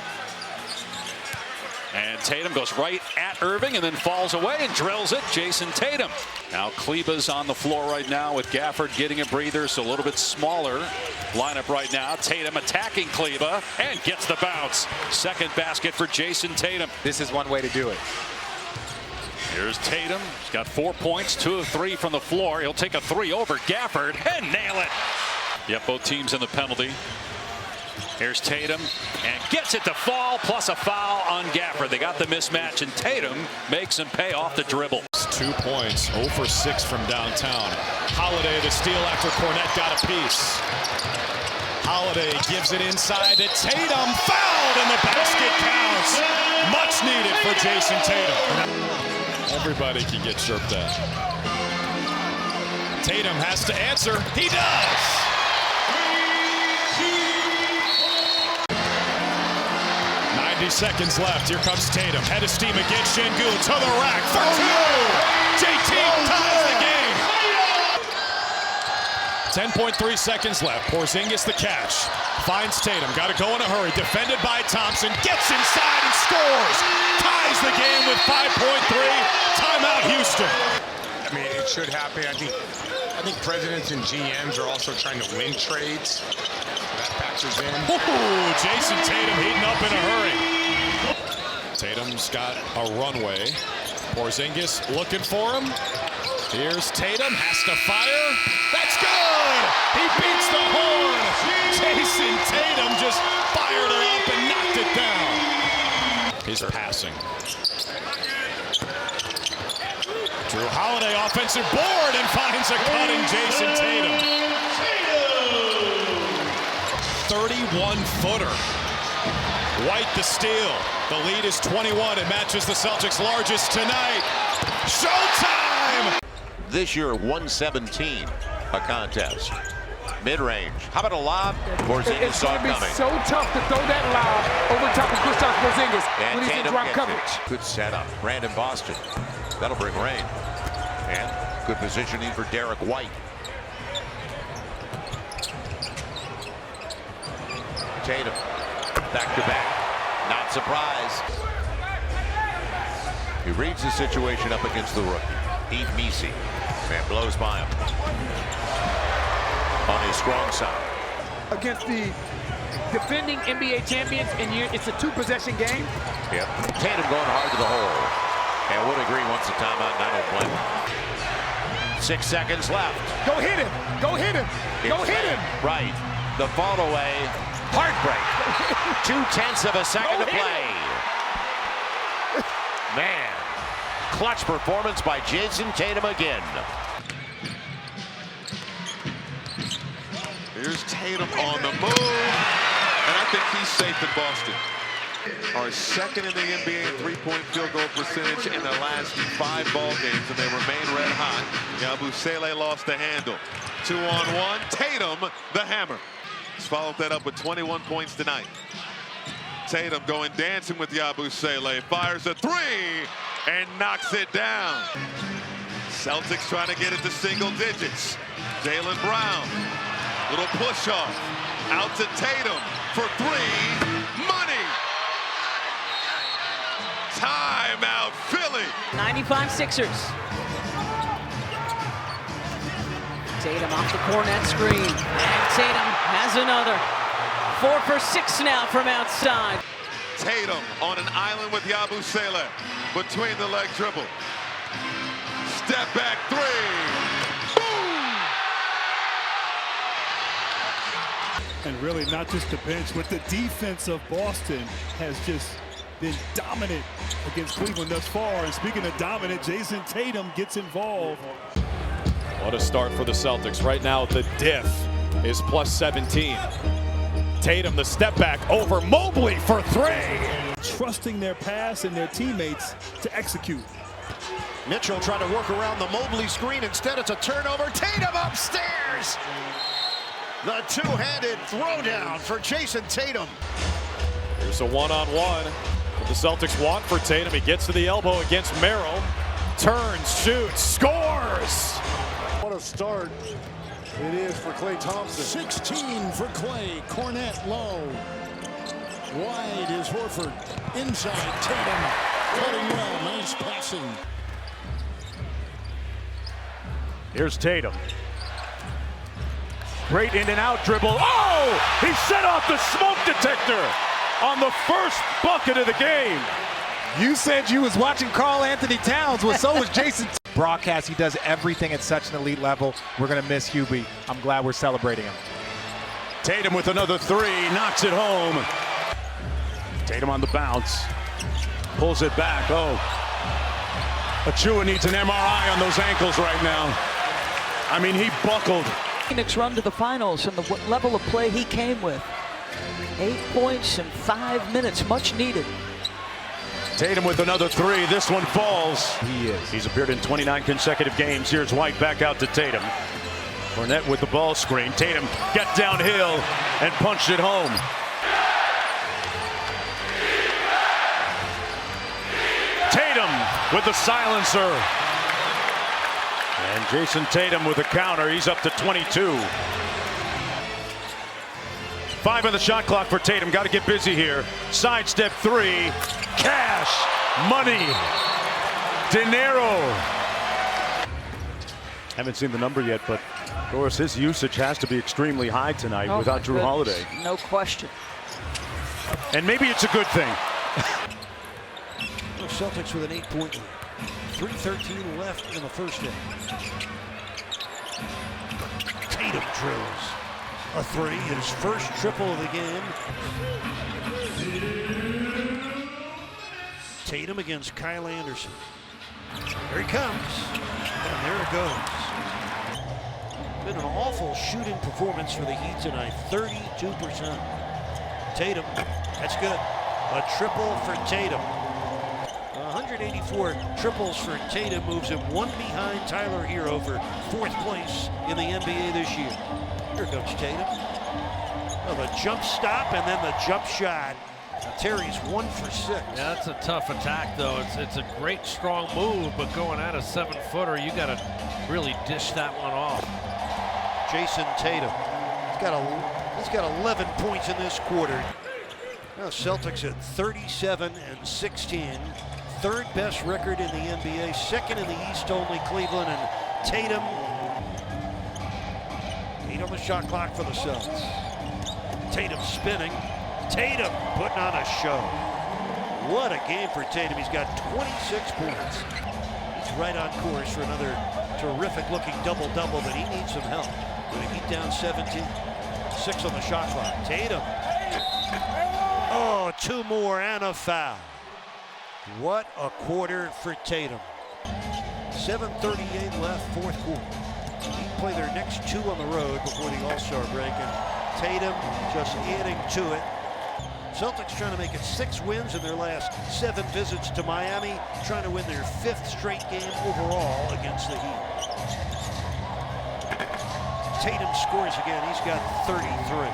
S26: And Tatum goes right at Irving and then falls away and drills it. Jayson Tatum. Now Kleba's on the floor right now with Gafford getting a breather, so a little bit smaller lineup right now. Tatum attacking Kleba and gets the bounce. Second basket for Jayson Tatum.
S16: This is one way to do it.
S26: Here's Tatum. He's got 4 points, 2 of 3 from the floor. He'll take a 3 over Gafford and nail it. Yep, both teams in the penalty. Here's Tatum and gets it to fall, plus a foul on Gafford. They got the mismatch, and Tatum makes him pay off the dribble.
S3: 2 points, 0 for 6 from downtown. Holiday the steal after Cornette got a piece. Holiday gives it inside to Tatum, fouled, and the basket counts. Much needed for Jayson Tatum. Everybody can get chirped at. Tatum has to answer. He does. 90 seconds left. Here comes Tatum. Head of steam against Şengün to the rack for 2. JT ties the game. 10.3 seconds left. Porzingis the catch. Finds Tatum. Got to go in a hurry. Defended by Thompson. Gets inside and scores. Ties the game with 5.3. Timeout Houston.
S21: I mean, it should happen. I think
S8: I think presidents and GMs are also trying to win trades. That factors in.
S3: Ooh, Jayson Tatum heating up in a hurry. Tatum's got a runway. Porzingis looking for him. Here's Tatum, has to fire. That's good! He beats the horn. Jayson Tatum just fired it up and knocked it down. His passing. Drew Holiday offensive board and finds a cutting Jayson Tatum. 31-footer. White the steal. The lead is 21. It matches the Celtics' largest tonight. Showtime!
S2: This year, 117, a contest. Mid-range. How about a lob? Porzingis saw it coming.
S6: It's so tough to throw that lob over top of Kristaps Porzingis
S2: And
S6: when he's in
S2: Tatum
S6: drop
S2: gets
S6: coverage.
S2: it. Good setup. Brandon Boston. That'll bring rain. And good positioning for Derek White. Tatum. Back to back. Not surprised. He reads the situation up against the rookie. Eve Misi. And blows by him. On his strong side.
S6: Against the defending NBA champions, and it's a two-possession game.
S2: Yep. Tatum going hard to the hole. And would agree once the timeout, and I don't blame him. 6 seconds left.
S6: Go hit him. Go hit him. Go hit him.
S2: Right. The fall away. Heartbreak. 0.2 of a second to play. Man. Clutch performance by Jayson Tatum again.
S7: Here's Tatum on the move, and I think he's safe in Boston. Are second in the NBA in three-point field goal percentage in their last 5 ball games, and they remain red hot. Yabusele lost the handle. 2-on-1, Tatum, the hammer. He's followed that up with 21 points tonight. Tatum going dancing with Yabusele, fires a 3, and knocks it down. Celtics trying to get it to single digits. Jaylen Brown. Little push off. Out to Tatum for 3. Money. Timeout, Philly.
S18: 95 Sixers. Tatum off the Cornet screen. And Tatum has another. 4 for 6 now from outside.
S7: Tatum on an island with Yabusele. Between the leg dribble. Step back 3.
S20: And really not just the bench, but the defense of Boston has just been dominant against Cleveland thus far. And speaking of dominant, Jayson Tatum gets involved.
S3: What a start for the Celtics. Right now, the diff is plus 17. Tatum, the step back over Mobley for 3.
S20: Trusting their pass and their teammates to execute.
S17: Mitchell trying to work around the Mobley screen. Instead, it's a turnover. Tatum upstairs. The two-handed throwdown for Jayson Tatum.
S3: Here's a one-on-one. The Celtics want for Tatum. He gets to the elbow against Merrill. Turns, shoots, scores!
S13: What a start it is for Klay Thompson.
S12: 16 for Klay. Cornet low. Wide is Horford. Inside Tatum. Cutting well. Nice passing.
S24: Here's Tatum. Great in and out dribble. Oh! He set off the smoke detector on the first bucket of the game.
S22: You said you was watching Karl Anthony Towns. Well, so was Jason. Broadcast, he does everything at such an elite level. We're going to miss Hubie. I'm glad we're celebrating him.
S3: Tatum with another 3, knocks it home. Tatum on the bounce. Pulls it back. Oh. Achua needs an MRI on those ankles right now. I mean, he buckled.
S18: Phoenix run to the finals and the level of play he came with. 8 points in 5 minutes, much needed.
S3: Tatum with another 3. This one falls. He is. He's appeared in 29 consecutive games. Here's White back out to Tatum. Cornet with the ball screen. Tatum got downhill and punched it home. Tatum with the silencer. And Jayson Tatum with a counter. He's up to 22. 5 on the shot clock for Tatum. Got to get busy here. Sidestep 3. Cash. Money. Dinero.
S1: Haven't seen the number yet, but Doris, his usage has to be extremely high tonight without Drew Holiday.
S18: No question.
S1: And maybe it's a good thing.
S17: The Celtics with an 8-point lead. 3:13 left in the first half. Tatum drills a three, his first triple of the game. Tatum against Kyle Anderson. Here he comes, and there it goes. Been an awful shooting performance for the Heat tonight, 32%. Tatum, that's good. A triple for Tatum. 184 triples for Tatum moves him one behind Tyler Hero for 4th place in the NBA this year. Here comes Tatum. Oh, the jump stop and then the jump shot. Terry's 1 for 6.
S4: Yeah, that's a tough attack, though. It's a great, strong move, but going at a 7-footer, you got to really dish that one off.
S17: Jayson Tatum. He's got 11 points in this quarter. Now Celtics at 37-16. 3rd best record in the NBA. 2nd in the East, only Cleveland and Tatum. 8 on the shot clock for the Celtics. Tatum spinning. Tatum putting on a show. What a game for Tatum. He's got 26 points. He's right on course for another terrific looking double-double, but he needs some help. With a Heat down 17. 6 on the shot clock. Tatum. Oh, 2 more and a foul. What a quarter for Tatum. 7:38 left, 4th quarter. Heat play their next 2 on the road before the All-Star break, and Tatum just adding to it. Celtics trying to make it 6 wins in their last 7 visits to Miami, trying to win their 5th straight game overall against the Heat. Tatum scores again. He's got 33.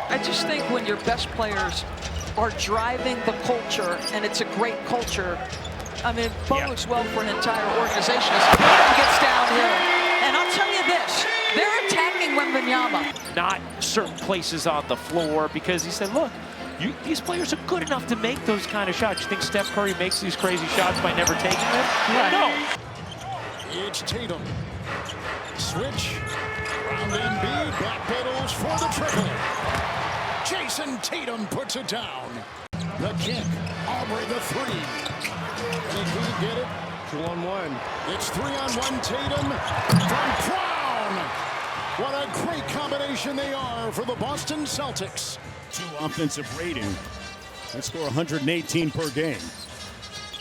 S18: I just think when your best players are driving the culture, and it's a great culture, I mean, it bodes well for an entire organization as Tatum gets downhill. And I'll tell you this, they're attacking Wembanyama.
S5: Not certain places on the floor, because he said, look, these players are good enough to make those kind of shots. You think Steph Curry makes these crazy shots by never taking them?
S18: Right.
S5: No.
S12: It's Tatum. Switch. Round Embiid, backpedals for the triple. Jayson Tatum puts it down. The kick. Aubrey the 3. And he can't get it.
S10: 2-on-1.
S12: It's 3-on-1 Tatum from Brown. What a great combination they are for the Boston Celtics.
S24: 2 offensive rating. They score 118 per game.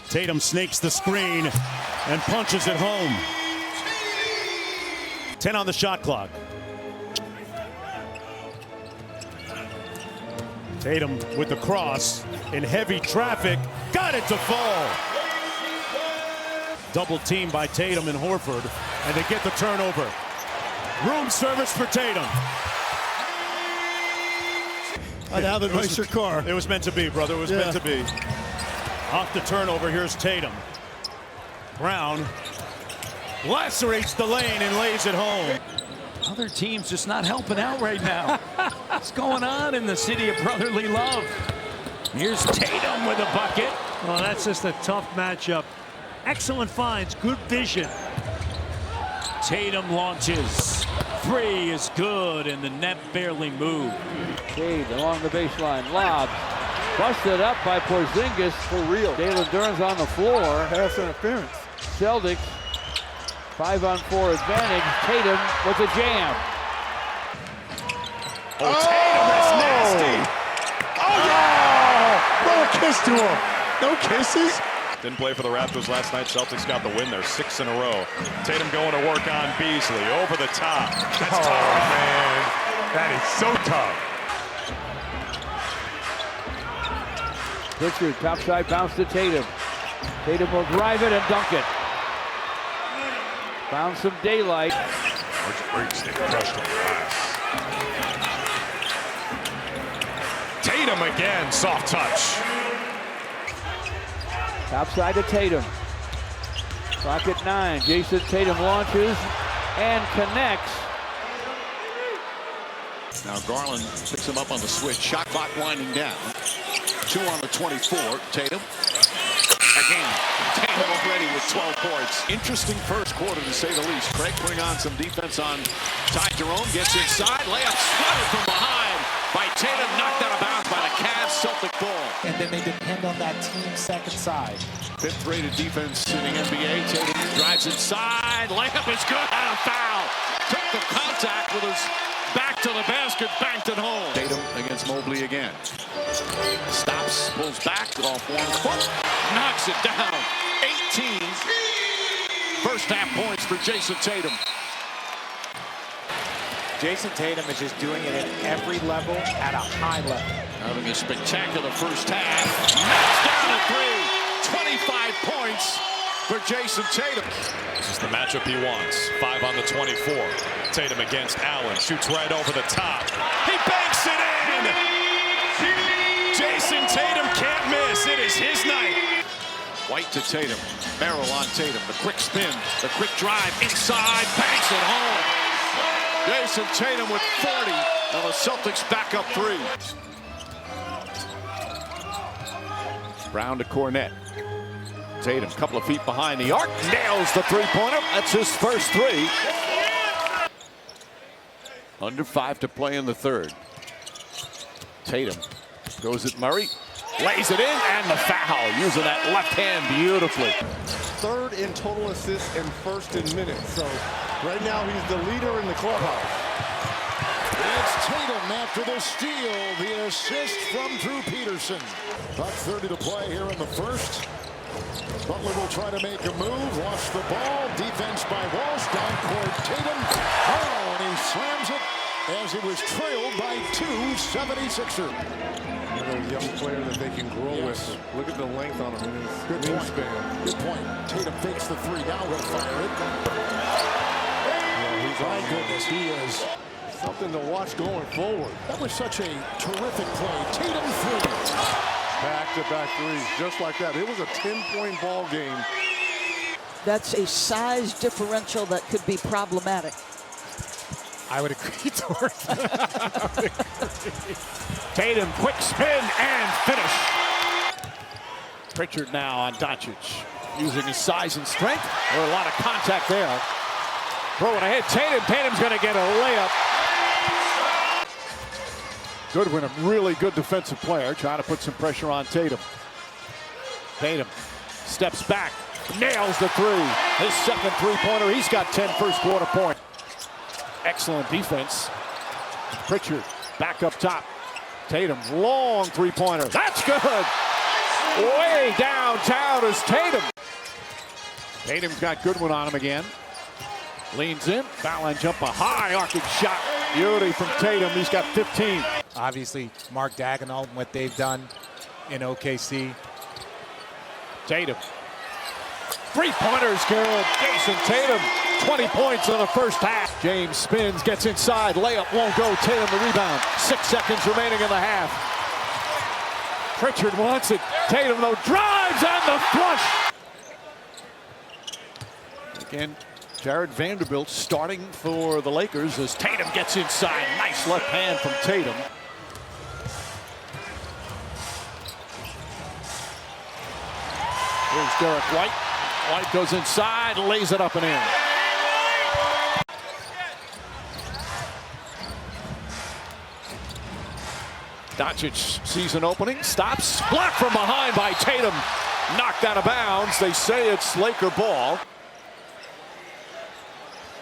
S24: Tatum snakes the screen and punches it home. 10 on the shot clock. Tatum with the cross in heavy traffic. Got it to fall. Double team by Tatum and Horford, and they get the turnover. Room service for Tatum.
S10: I'd have a nicer car.
S24: It was meant to be, brother. It was meant to be. Off the turnover, here's Tatum. Brown lacerates the lane and lays it home. Other teams just not helping out right now. What's going on in the city of brotherly love? Here's Tatum with a bucket.
S14: Well, that's just a tough matchup. Excellent finds, good vision.
S24: Tatum launches. 3 is good, and the net barely moved.
S15: Cade along the baseline, lob. Busted up by Porzingis. For real. Jalen Duren's on the floor.
S10: Pass interference.
S15: Celtics, 5-on-4 advantage. Tatum with a jam.
S24: Oh, Tatum, that's nasty.
S10: Oh, yeah! Throw a kiss to him. No kisses.
S3: Didn't play for the Raptors last night. Celtics got the win there, 6 in a row. Tatum going to work on Beasley over the top. That's tough, man. That is so tough.
S15: Pritchard, topside bounce to Tatum. Tatum will drive it and dunk it. Found some daylight.
S3: Tatum again, soft touch.
S15: Topside to Tatum. Clock at 9. Jayson Tatum launches and connects.
S23: Now Garland picks him up on the switch. Shot clock winding down. 2 on the 24. Tatum. Again. Tatum already with 12 points. Interesting first quarter, to say the least. Craig putting on some defense on Ty Jerome. Gets inside. Layup swatted from behind by Tatum. Knocked out of bounds by the Cavs. Celtic ball.
S22: And then they depend on that team second side.
S23: Fifth-rated defense in the NBA. Tatum drives inside. Layup is good. And a foul. Took the contact with his back to the basket. Banked it home. Tatum against Mobley again. Stops. Pulls back off 1 foot. Knocks it down. 18 first half points for Jayson Tatum.
S22: Jayson Tatum is just doing it at every level, at a high level.
S23: Having a spectacular first half. Knocks down a three. 25 points for Jayson Tatum.
S3: This is the matchup he wants. 5 on the 24. Tatum against Allen. Shoots right over the top. He banks it in! Jayson Tatum can't miss. It is his night.
S23: White to Tatum. Merrill on Tatum. The quick spin. The quick drive. Inside. Banks it home. Jayson Tatum with 40. And the Celtics back up 3. Brown to Cornette. Tatum, couple of feet behind the arc. Nails the three-pointer. That's his first 3. Under 5 to play in the third. Tatum goes at Murray. Lays it in, and the foul, using that left hand beautifully.
S10: Third in total assists and first in minutes. So right now he's the leader in the clubhouse.
S12: It's Tatum after the steal, the assist from Drew Peterson. About 30 to play here in the first. Butler will try to make a move, lost the ball, defense by Walsh, down court Tatum. Oh, and he slams it as he was trailed by 2 76ers.
S10: Another young player that they can grow with. Look at the length on him in his wingspan.
S12: Good point. Tatum fakes the 3, now he'll fire it.
S10: He's my goodness, he is something to watch going forward.
S12: That was such a terrific play. Tatum 3.
S10: Back-to-back threes, just like that. It was a 10-point ball game.
S18: That's a size differential that could be problematic.
S22: I would agree, Tori.
S23: Tatum, quick spin and finish. Pritchard now on Doncic, using his size and strength. There a lot of contact there. Throw it ahead, Tatum. Tatum's going to get a layup. Goodwin, a really good defensive player, trying to put some pressure on Tatum. Tatum steps back, nails the 3. His second three-pointer. He's got 10 first quarter points. Excellent defense. Pritchard back up top. Tatum, long three-pointer. That's good. Way downtown is Tatum. Tatum's got Goodwin on him again. Leans in, foul line jumper, high arcing shot. Beauty from Tatum. He's got 15.
S22: Obviously, Mark Daigneault and what they've done in OKC.
S23: Tatum. Three-pointers good. Jayson Tatum, 20 points in the first half. James spins, gets inside. Layup won't go. Tatum the rebound. 6 seconds remaining in the half. Pritchard wants it. Tatum, though, drives and the flush. Again, Jared Vanderbilt starting for the Lakers as Tatum gets inside. Nice left hand from Tatum. Here's Derek White. White goes inside, lays it up and in. Doncic sees an opening, stops, blocked from behind by Tatum. Knocked out of bounds. They say it's Laker ball.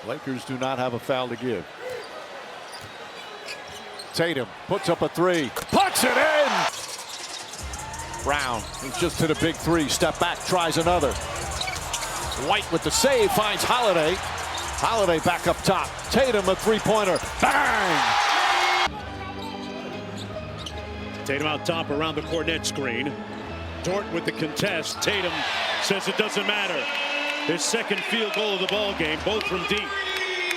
S23: Lakers do not have a foul to give. Tatum puts up a 3, puts it in. Brown, he's just hit a big 3, step back, tries another. White with the save, finds Holiday. Holiday back up top. Tatum a three-pointer, bang!
S9: Tatum out top around the Cornette screen. Dort with the contest. Tatum says it doesn't matter. His second field goal of the ball game, both from deep.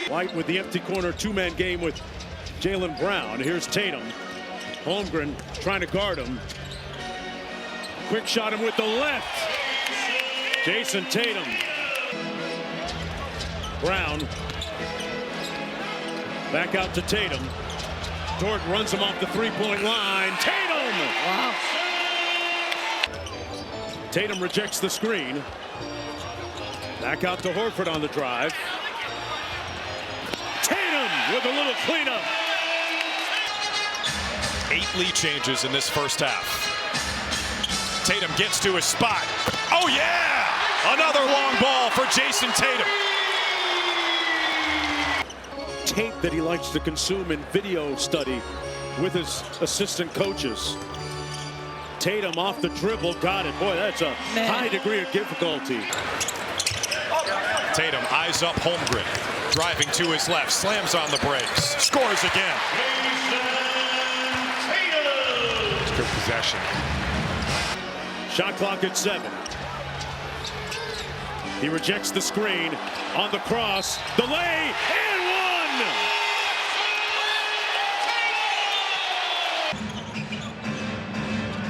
S9: White with the empty corner two-man game with Jaylen Brown. Here's Tatum. Holmgren trying to guard him. Quick shot him with the left. Jayson Tatum. Brown. Back out to Tatum. Dort runs him off the three-point line. Tatum! Wow. Tatum rejects the screen. Back out to Horford on the drive. Tatum with a little cleanup.
S3: 8 lead changes in this first half. Tatum gets to his spot. Oh yeah! Another long ball for Jayson Tatum.
S9: Tape that he likes to consume in video study with his assistant coaches. Tatum off the dribble, got it. Boy, that's a high degree of difficulty.
S3: Tatum eyes up Holmgren, driving to his left, slams on the brakes, scores again. It's good possession.
S9: Shot clock at 7. He rejects the screen on the cross, the lay, and one!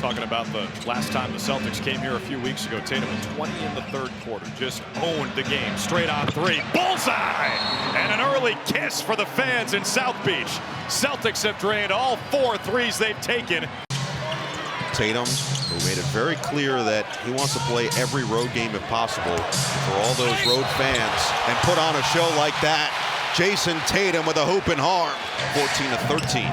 S3: Talking about the last time the Celtics came here a few weeks ago, Tatum at 20 in the third quarter, just owned the game. Straight on 3, bullseye! And an early kiss for the fans in South Beach. Celtics have drained all 4 threes they've taken.
S17: Tatum, who made it very clear that he wants to play every road game if possible for all those road fans and put on a show like that. Jayson Tatum with a hoop and harm. 14-13.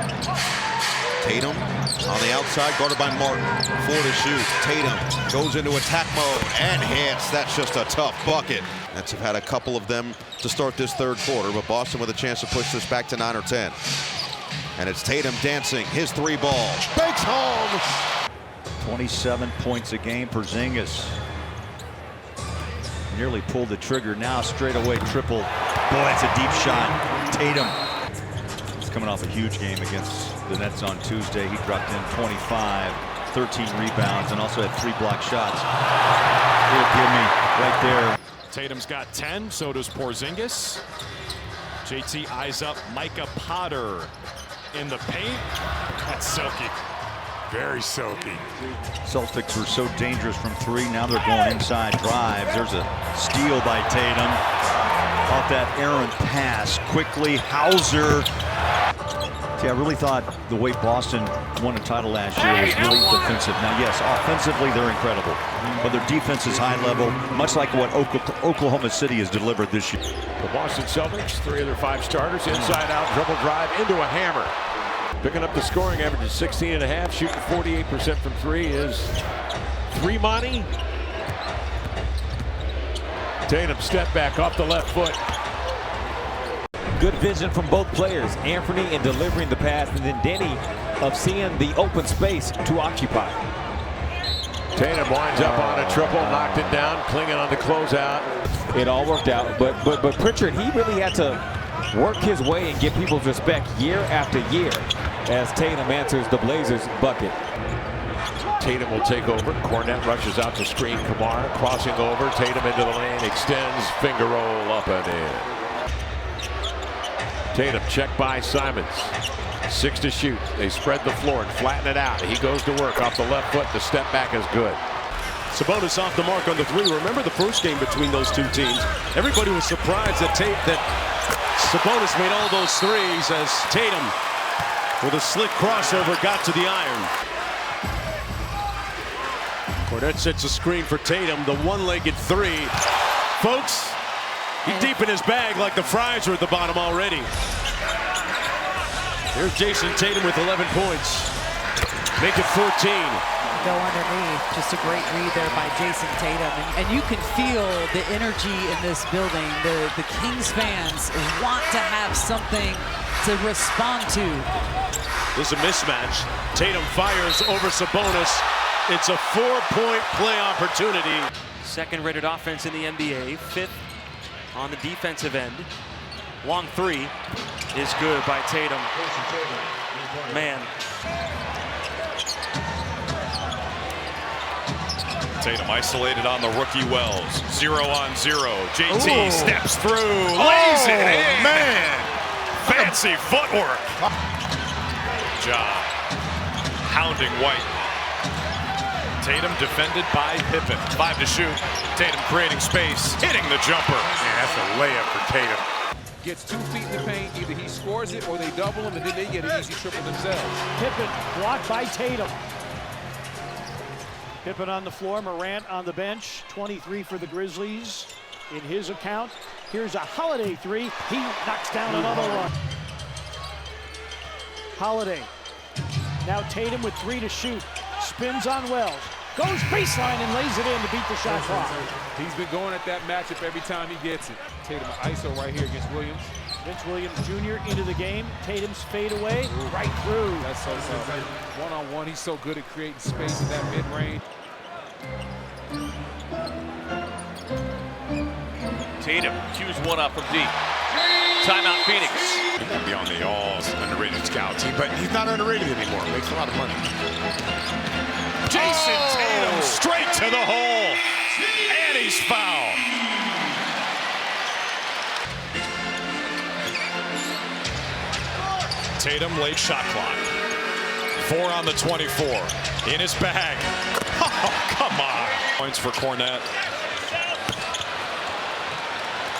S17: Tatum on the outside, guarded by Martin. 4 to shoot. Tatum goes into attack mode and hits. That's just a tough bucket. Nets have had a couple of them to start this third quarter, but Boston with a chance to push this back to 9 or 10. And it's Tatum dancing his 3 ball. Bakes home.
S11: 27 points a game for Porzingis. Nearly pulled the trigger now, straight away triple. Boy, it's a deep shot. Tatum. He's coming off a huge game against the Nets on Tuesday. He dropped in 25, 13 rebounds, and also had 3 block shots. He'll give me right there.
S3: Tatum's got 10, so does Porzingis. JT eyes up Micah Potter in the paint. That's silky.
S8: Very silky.
S11: Celtics were so dangerous from 3. Now they're going inside drives. There's a steal by Tatum. Off that errant pass. Quickly, Hauser. See, I really thought the way Boston won a title last year was really defensive. Now, yes, offensively, they're incredible. But their defense is high level, much like what Oklahoma City has delivered this year.
S2: The Boston Celtics, 3 of their 5 starters, inside out, dribble drive into a hammer. Picking up the scoring average of 16.5, shooting 48% from 3 is 3 Monty. Tatum step back off the left foot.
S16: Good vision from both players. Anthony in delivering the pass, and then Denny of seeing the open space to occupy.
S2: Tatum winds up on a triple, knocked it down, clinging on the closeout.
S16: It all worked out, but Pritchard, he really had to work his way and get people's respect year after year as Tatum answers the Blazers' bucket.
S2: Tatum will take over. Cornette rushes out to screen Kamara, crossing over. Tatum into the lane, extends, finger roll up and in. Tatum checked by Simons. 6 to shoot. They spread the floor and flatten it out. He goes to work off the left foot. The step back is good.
S9: Sabonis off the mark on the 3. Remember the first game between those 2 teams? Everybody was surprised that Sabonis made all those threes as Tatum, with a slick crossover, got to the iron. Cornette sets a screen for Tatum, the one-legged 3. Folks, he's deep in his bag like the fries are at the bottom already. Here's Jayson Tatum with 11 points. Make it 14.
S18: Go underneath. Just a great read there by Jayson Tatum. And you can feel the energy in this building. The Kings fans want to have something to respond to.
S9: This is a mismatch. Tatum fires over Sabonis. It's a 4-point play opportunity.
S5: Second-rated offense in the NBA, 5th on the defensive end. Long 3 is good by Tatum. Man.
S3: Tatum isolated on the rookie Wells. 0-on-0. JT steps through, lays it in. Man, fancy footwork. Job hounding White. Tatum defended by Pippen. 5 to shoot. Tatum creating space, hitting the jumper.
S8: Man, that's a layup for Tatum.
S19: Gets 2 feet in the paint. Either he scores it or they double him, and then they get an easy triple themselves.
S21: Pippen blocked by Tatum. Pippen on the floor, Morant on the bench. 23 for the Grizzlies. in his account. Here's a Holiday three. He knocks down another one. Holiday. Now Tatum with 3 to shoot. Spins on Wells. Goes baseline and lays it in to beat the shot clock.
S19: He's been going at that matchup every time he gets it. Tatum ISO right here against Williams.
S21: Vince Williams Jr. into the game. Tatum's fade away, right through.
S19: That's so good. One-on-one, he's so good at creating space in that mid-range.
S6: Tatum cues one up from deep. Timeout Phoenix.
S8: He might be on the all underrated scout team, but he's not underrated anymore. Makes a lot of money.
S2: Jayson Tatum straight to the hole. And he's fouled. Tatum late shot clock. 4 on the 24. In his bag. Oh, come on. Points for Cornette.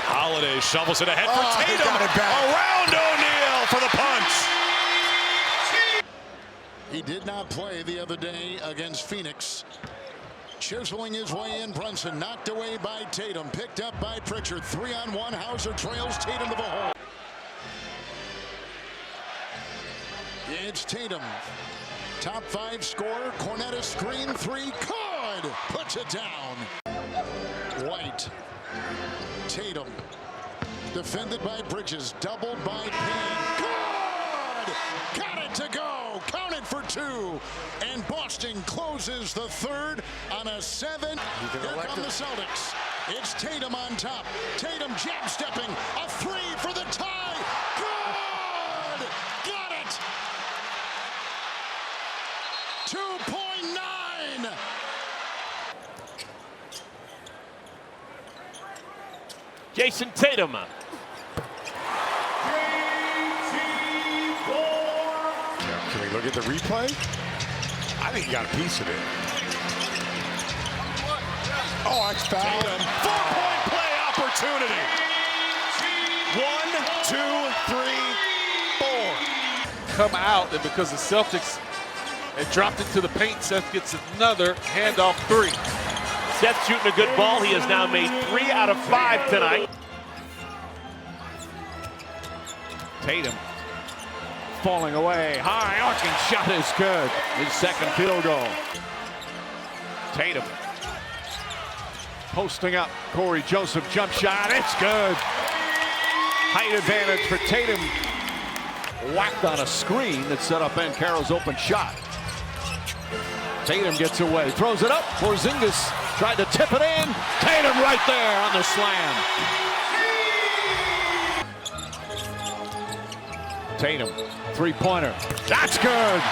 S2: Holiday shovels it ahead for Tatum. Around O'Neal for the punch.
S12: He did not play the other day against Phoenix. Chiseling his way in, Brunson knocked away by Tatum, picked up by Pritchard. 3-on-1, Hauser trails Tatum to the hole. It's Tatum, top 5 scorer. Cornette screen 3, good, puts it down. White, Tatum, defended by Bridges, doubled by Payne. Good, got it to go, counted for 2, and Boston closes the third on a 7. Here come the Celtics. It's Tatum on top. Tatum jab stepping, a 3 for the tie. Good, got it. 2.9.
S6: Jayson Tatum.
S8: Can we look at the replay? I think he got a piece of it. Oh, it's foul.
S2: 4-point play opportunity. 1, 2, 3, 4.
S19: Come out, and because the Celtics had dropped into the paint, Seth gets another handoff 3.
S6: Seth shooting a good ball. He has now made 3 out of 5 tonight.
S23: Tatum falling away. High arcing shot is good. His second field goal. Tatum posting up. Corey Joseph jump shot. It's good. Height advantage for Tatum. Whacked on a screen that set up Banchero's open shot. Tatum gets away, throws it up. Porzingis tried to tip it in. Tatum right there on the slam. Tatum, 3-pointer. That's good.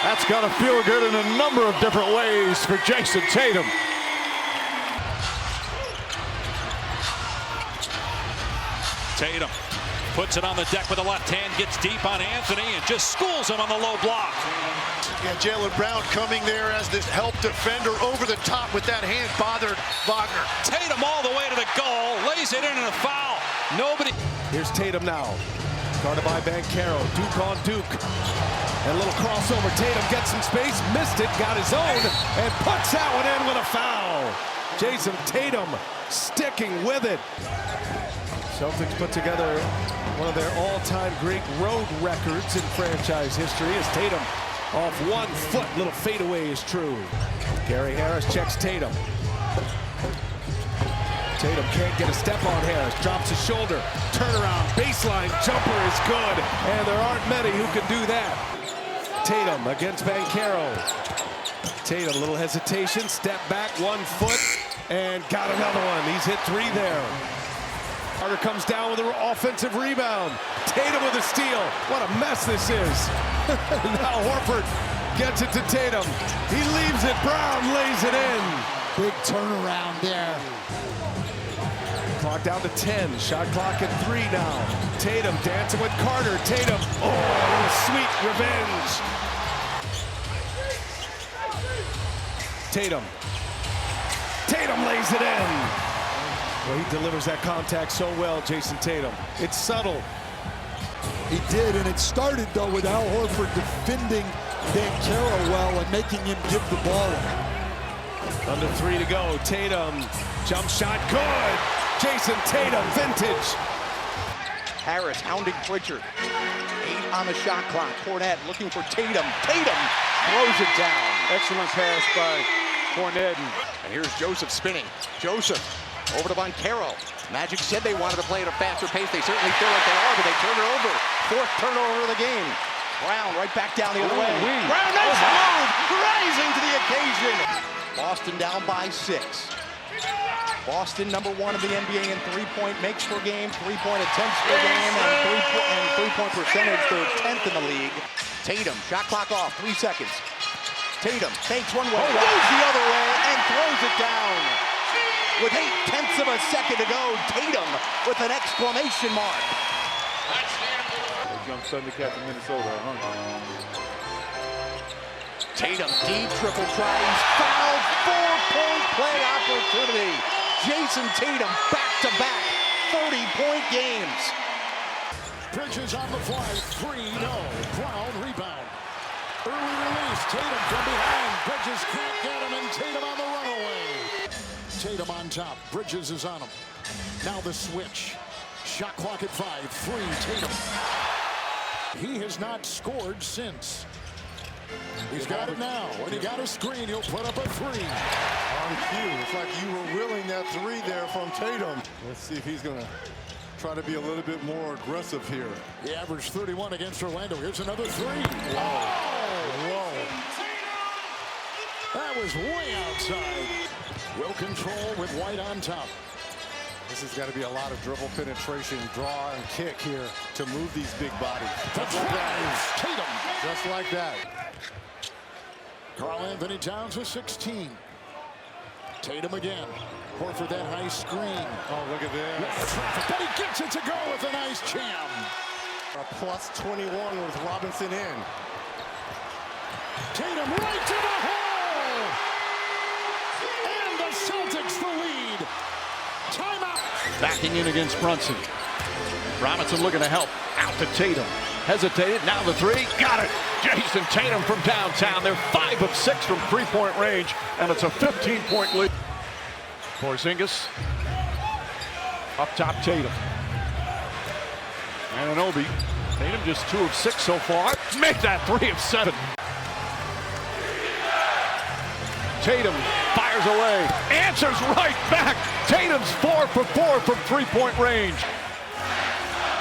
S23: That's gonna feel good in a number of different ways for Jayson Tatum.
S3: Tatum puts it on the deck with the left hand, gets deep on Anthony, and just schools him on the low block.
S17: Yeah, Jaylen Brown coming there as this help defender over the top with that hand bothered Wagner.
S3: Tatum all the way to the goal, lays it in and a foul. Nobody.
S23: Here's Tatum now. Guarded by Banchero. Duke on Duke. And a little crossover. Tatum gets some space, missed it, got his own, and puts that one in with a foul. Jayson Tatum sticking with it. Celtics put together one of their all-time great road records in franchise history as Tatum off 1 foot. Little fadeaway is true. Gary Harris checks Tatum. Tatum can't get a step on Harris. Drops his shoulder. Turnaround. Baseline jumper is good. And there aren't many who can do that. Tatum against Banchero. Tatum, a little hesitation. Step back 1 foot. And got another one. He's hit 3 there. Carter comes down with an offensive rebound. Tatum with a steal. What a mess this is. Now Horford gets it to Tatum. He leaves it. Brown lays it in. Big turnaround there. Clock down to 10. Shot clock at 3 now. Tatum dancing with Carter. Tatum. Oh, a little sweet revenge. Tatum. Tatum lays it in. Well, he delivers that contact so well, Jayson Tatum. It's subtle.
S7: He did, and it started, though, with Al Horford defending Banchero well and making him give the ball up.
S23: Under 3 to go. Tatum, jump shot, good.
S1: Jayson Tatum, vintage.
S4: Harris hounding Pritchard. 8 on the shot clock. Cornette looking for Tatum. Tatum throws it down.
S23: Excellent pass by Cornette.
S4: And here's Joseph spinning. Joseph over to Boncaro. Magic said they wanted to play at a faster pace. They certainly feel like they are, but they turn it over. 4th turnover of the game. Brown right back down the other way. Brown, nice move, rising to the occasion. Boston down by 6. Boston #1 of the NBA in three-point makes per game, three-point attempts per game, and three-point percentage. They're 10th in the league. Tatum, shot clock off, 3 seconds. Tatum fakes one way, goes the other way, and throws it down. With 0.8 of a second to go, Tatum with an exclamation mark.
S23: Young Thundercats in Minnesota,
S4: Tatum, deep triple tries, foul, 4-point play opportunity. Jayson Tatum back-to-back 30-point games.
S12: Bridges on the fly, 3, no. Brown rebound. Early release, Tatum from behind. Bridges can't get him, and Tatum on the runaway. Tatum on top, Bridges is on him. Now the switch. Shot clock at 5, 3, Tatum. He has not scored since. He's got it now. When he got a screen, he'll put up a 3.
S10: On cue. It's like you were willing that 3 there from Tatum. Let's see if he's going to try to be a little bit more aggressive here.
S12: He averaged 31 against Orlando. Here's another 3.
S10: Whoa. Whoa.
S12: That was way outside. Will control with White on top.
S10: This has got to be a lot of dribble penetration, draw, and kick here to move these big bodies.
S12: Just like that. Tatum.
S10: Just like that.
S12: Karl Anthony Towns with 16. Tatum again. Horford that high screen.
S10: Oh, look at this.
S12: But he gets it to go with a nice jam.
S10: A plus 21 with Robinson in.
S12: Tatum right to the hole. And the Celtics the lead. Timeout.
S23: Backing in against Brunson. Robinson looking to help. Out to Tatum. Hesitated. Now the 3. Got it. Jayson Tatum from downtown. They're 5 of 6 from three-point range, and it's a 15-point lead. Porzingis. Up top, Tatum. Anunoby. Tatum just 2 of 6 so far. Make that 3 of 7. Tatum fires away. Answers right back. Tatum's 4 for 4 from three-point range.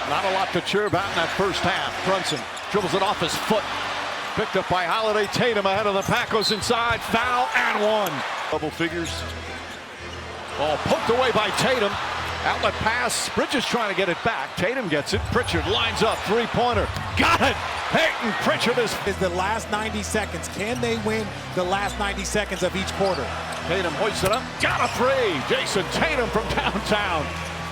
S23: Not a lot to cheer about in that first half. Brunson dribbles it off his foot. Picked up by Holiday. Tatum ahead of the pack, goes inside. Foul and 1. Double figures. Ball poked away by Tatum. Outlet pass. Bridges trying to get it back. Tatum gets it. Pritchard lines up. Three-pointer. Got it. Peyton Pritchard is
S22: the last 90 seconds. Can they win the last 90 seconds of each quarter?
S23: Tatum hoists it up. Got a 3. Jayson Tatum from downtown.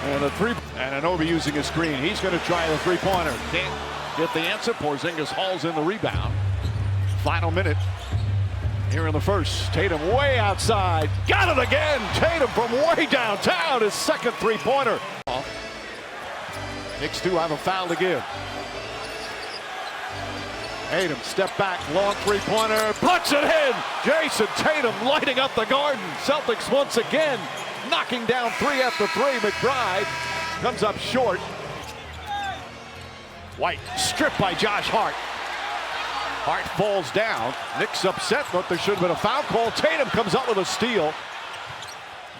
S23: And a 3. Anunoby using his screen. He's going to try the three-pointer. Can't get the answer. Porzingis hauls in the rebound. Final minute here in the first. Tatum way outside. Got it again. Tatum from way downtown. His second three-pointer. Knicks do have a foul to give. Tatum step back. Long three-pointer. Puts it in. Jayson Tatum lighting up the Garden. Celtics once again knocking down 3 after 3. McBride comes up short. White stripped by Josh Hart. Hart falls down. Knicks upset, but there should have been a foul call. Tatum comes up with a steal.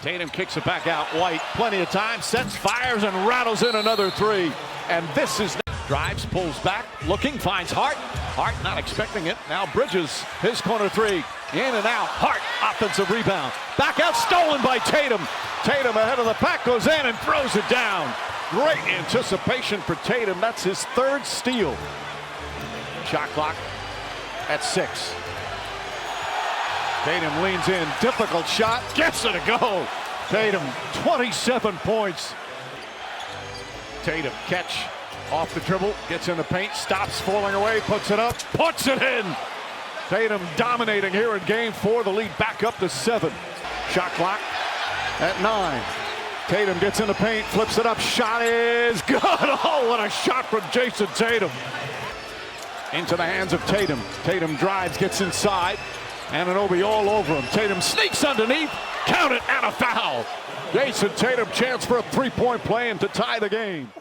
S23: Tatum kicks it back out. White, plenty of time, sets, fires, and rattles in another 3. And this is... Drives, pulls back, looking, finds Hart. Hart not expecting it. Now Bridges, his corner 3. In and out. Hart, offensive rebound. Back out, stolen by Tatum. Tatum ahead of the pack, goes in and throws it down. Great anticipation for Tatum. That's his 3rd steal. Shot clock at 6. Tatum leans in, difficult shot, gets it to go. Tatum, 27 points. Tatum, catch off the dribble, gets in the paint, stops falling away, puts it up, puts it in. Tatum dominating here in game 4, the lead back up to 7. Shot clock at 9. Tatum gets in the paint, flips it up, shot is good. Oh, what a shot from Jayson Tatum. Into the hands of Tatum. Tatum drives, gets inside, Anunoby all over him. Tatum sneaks underneath. Count it, and a foul. Jayson Tatum chance for a three-point play and to tie the game.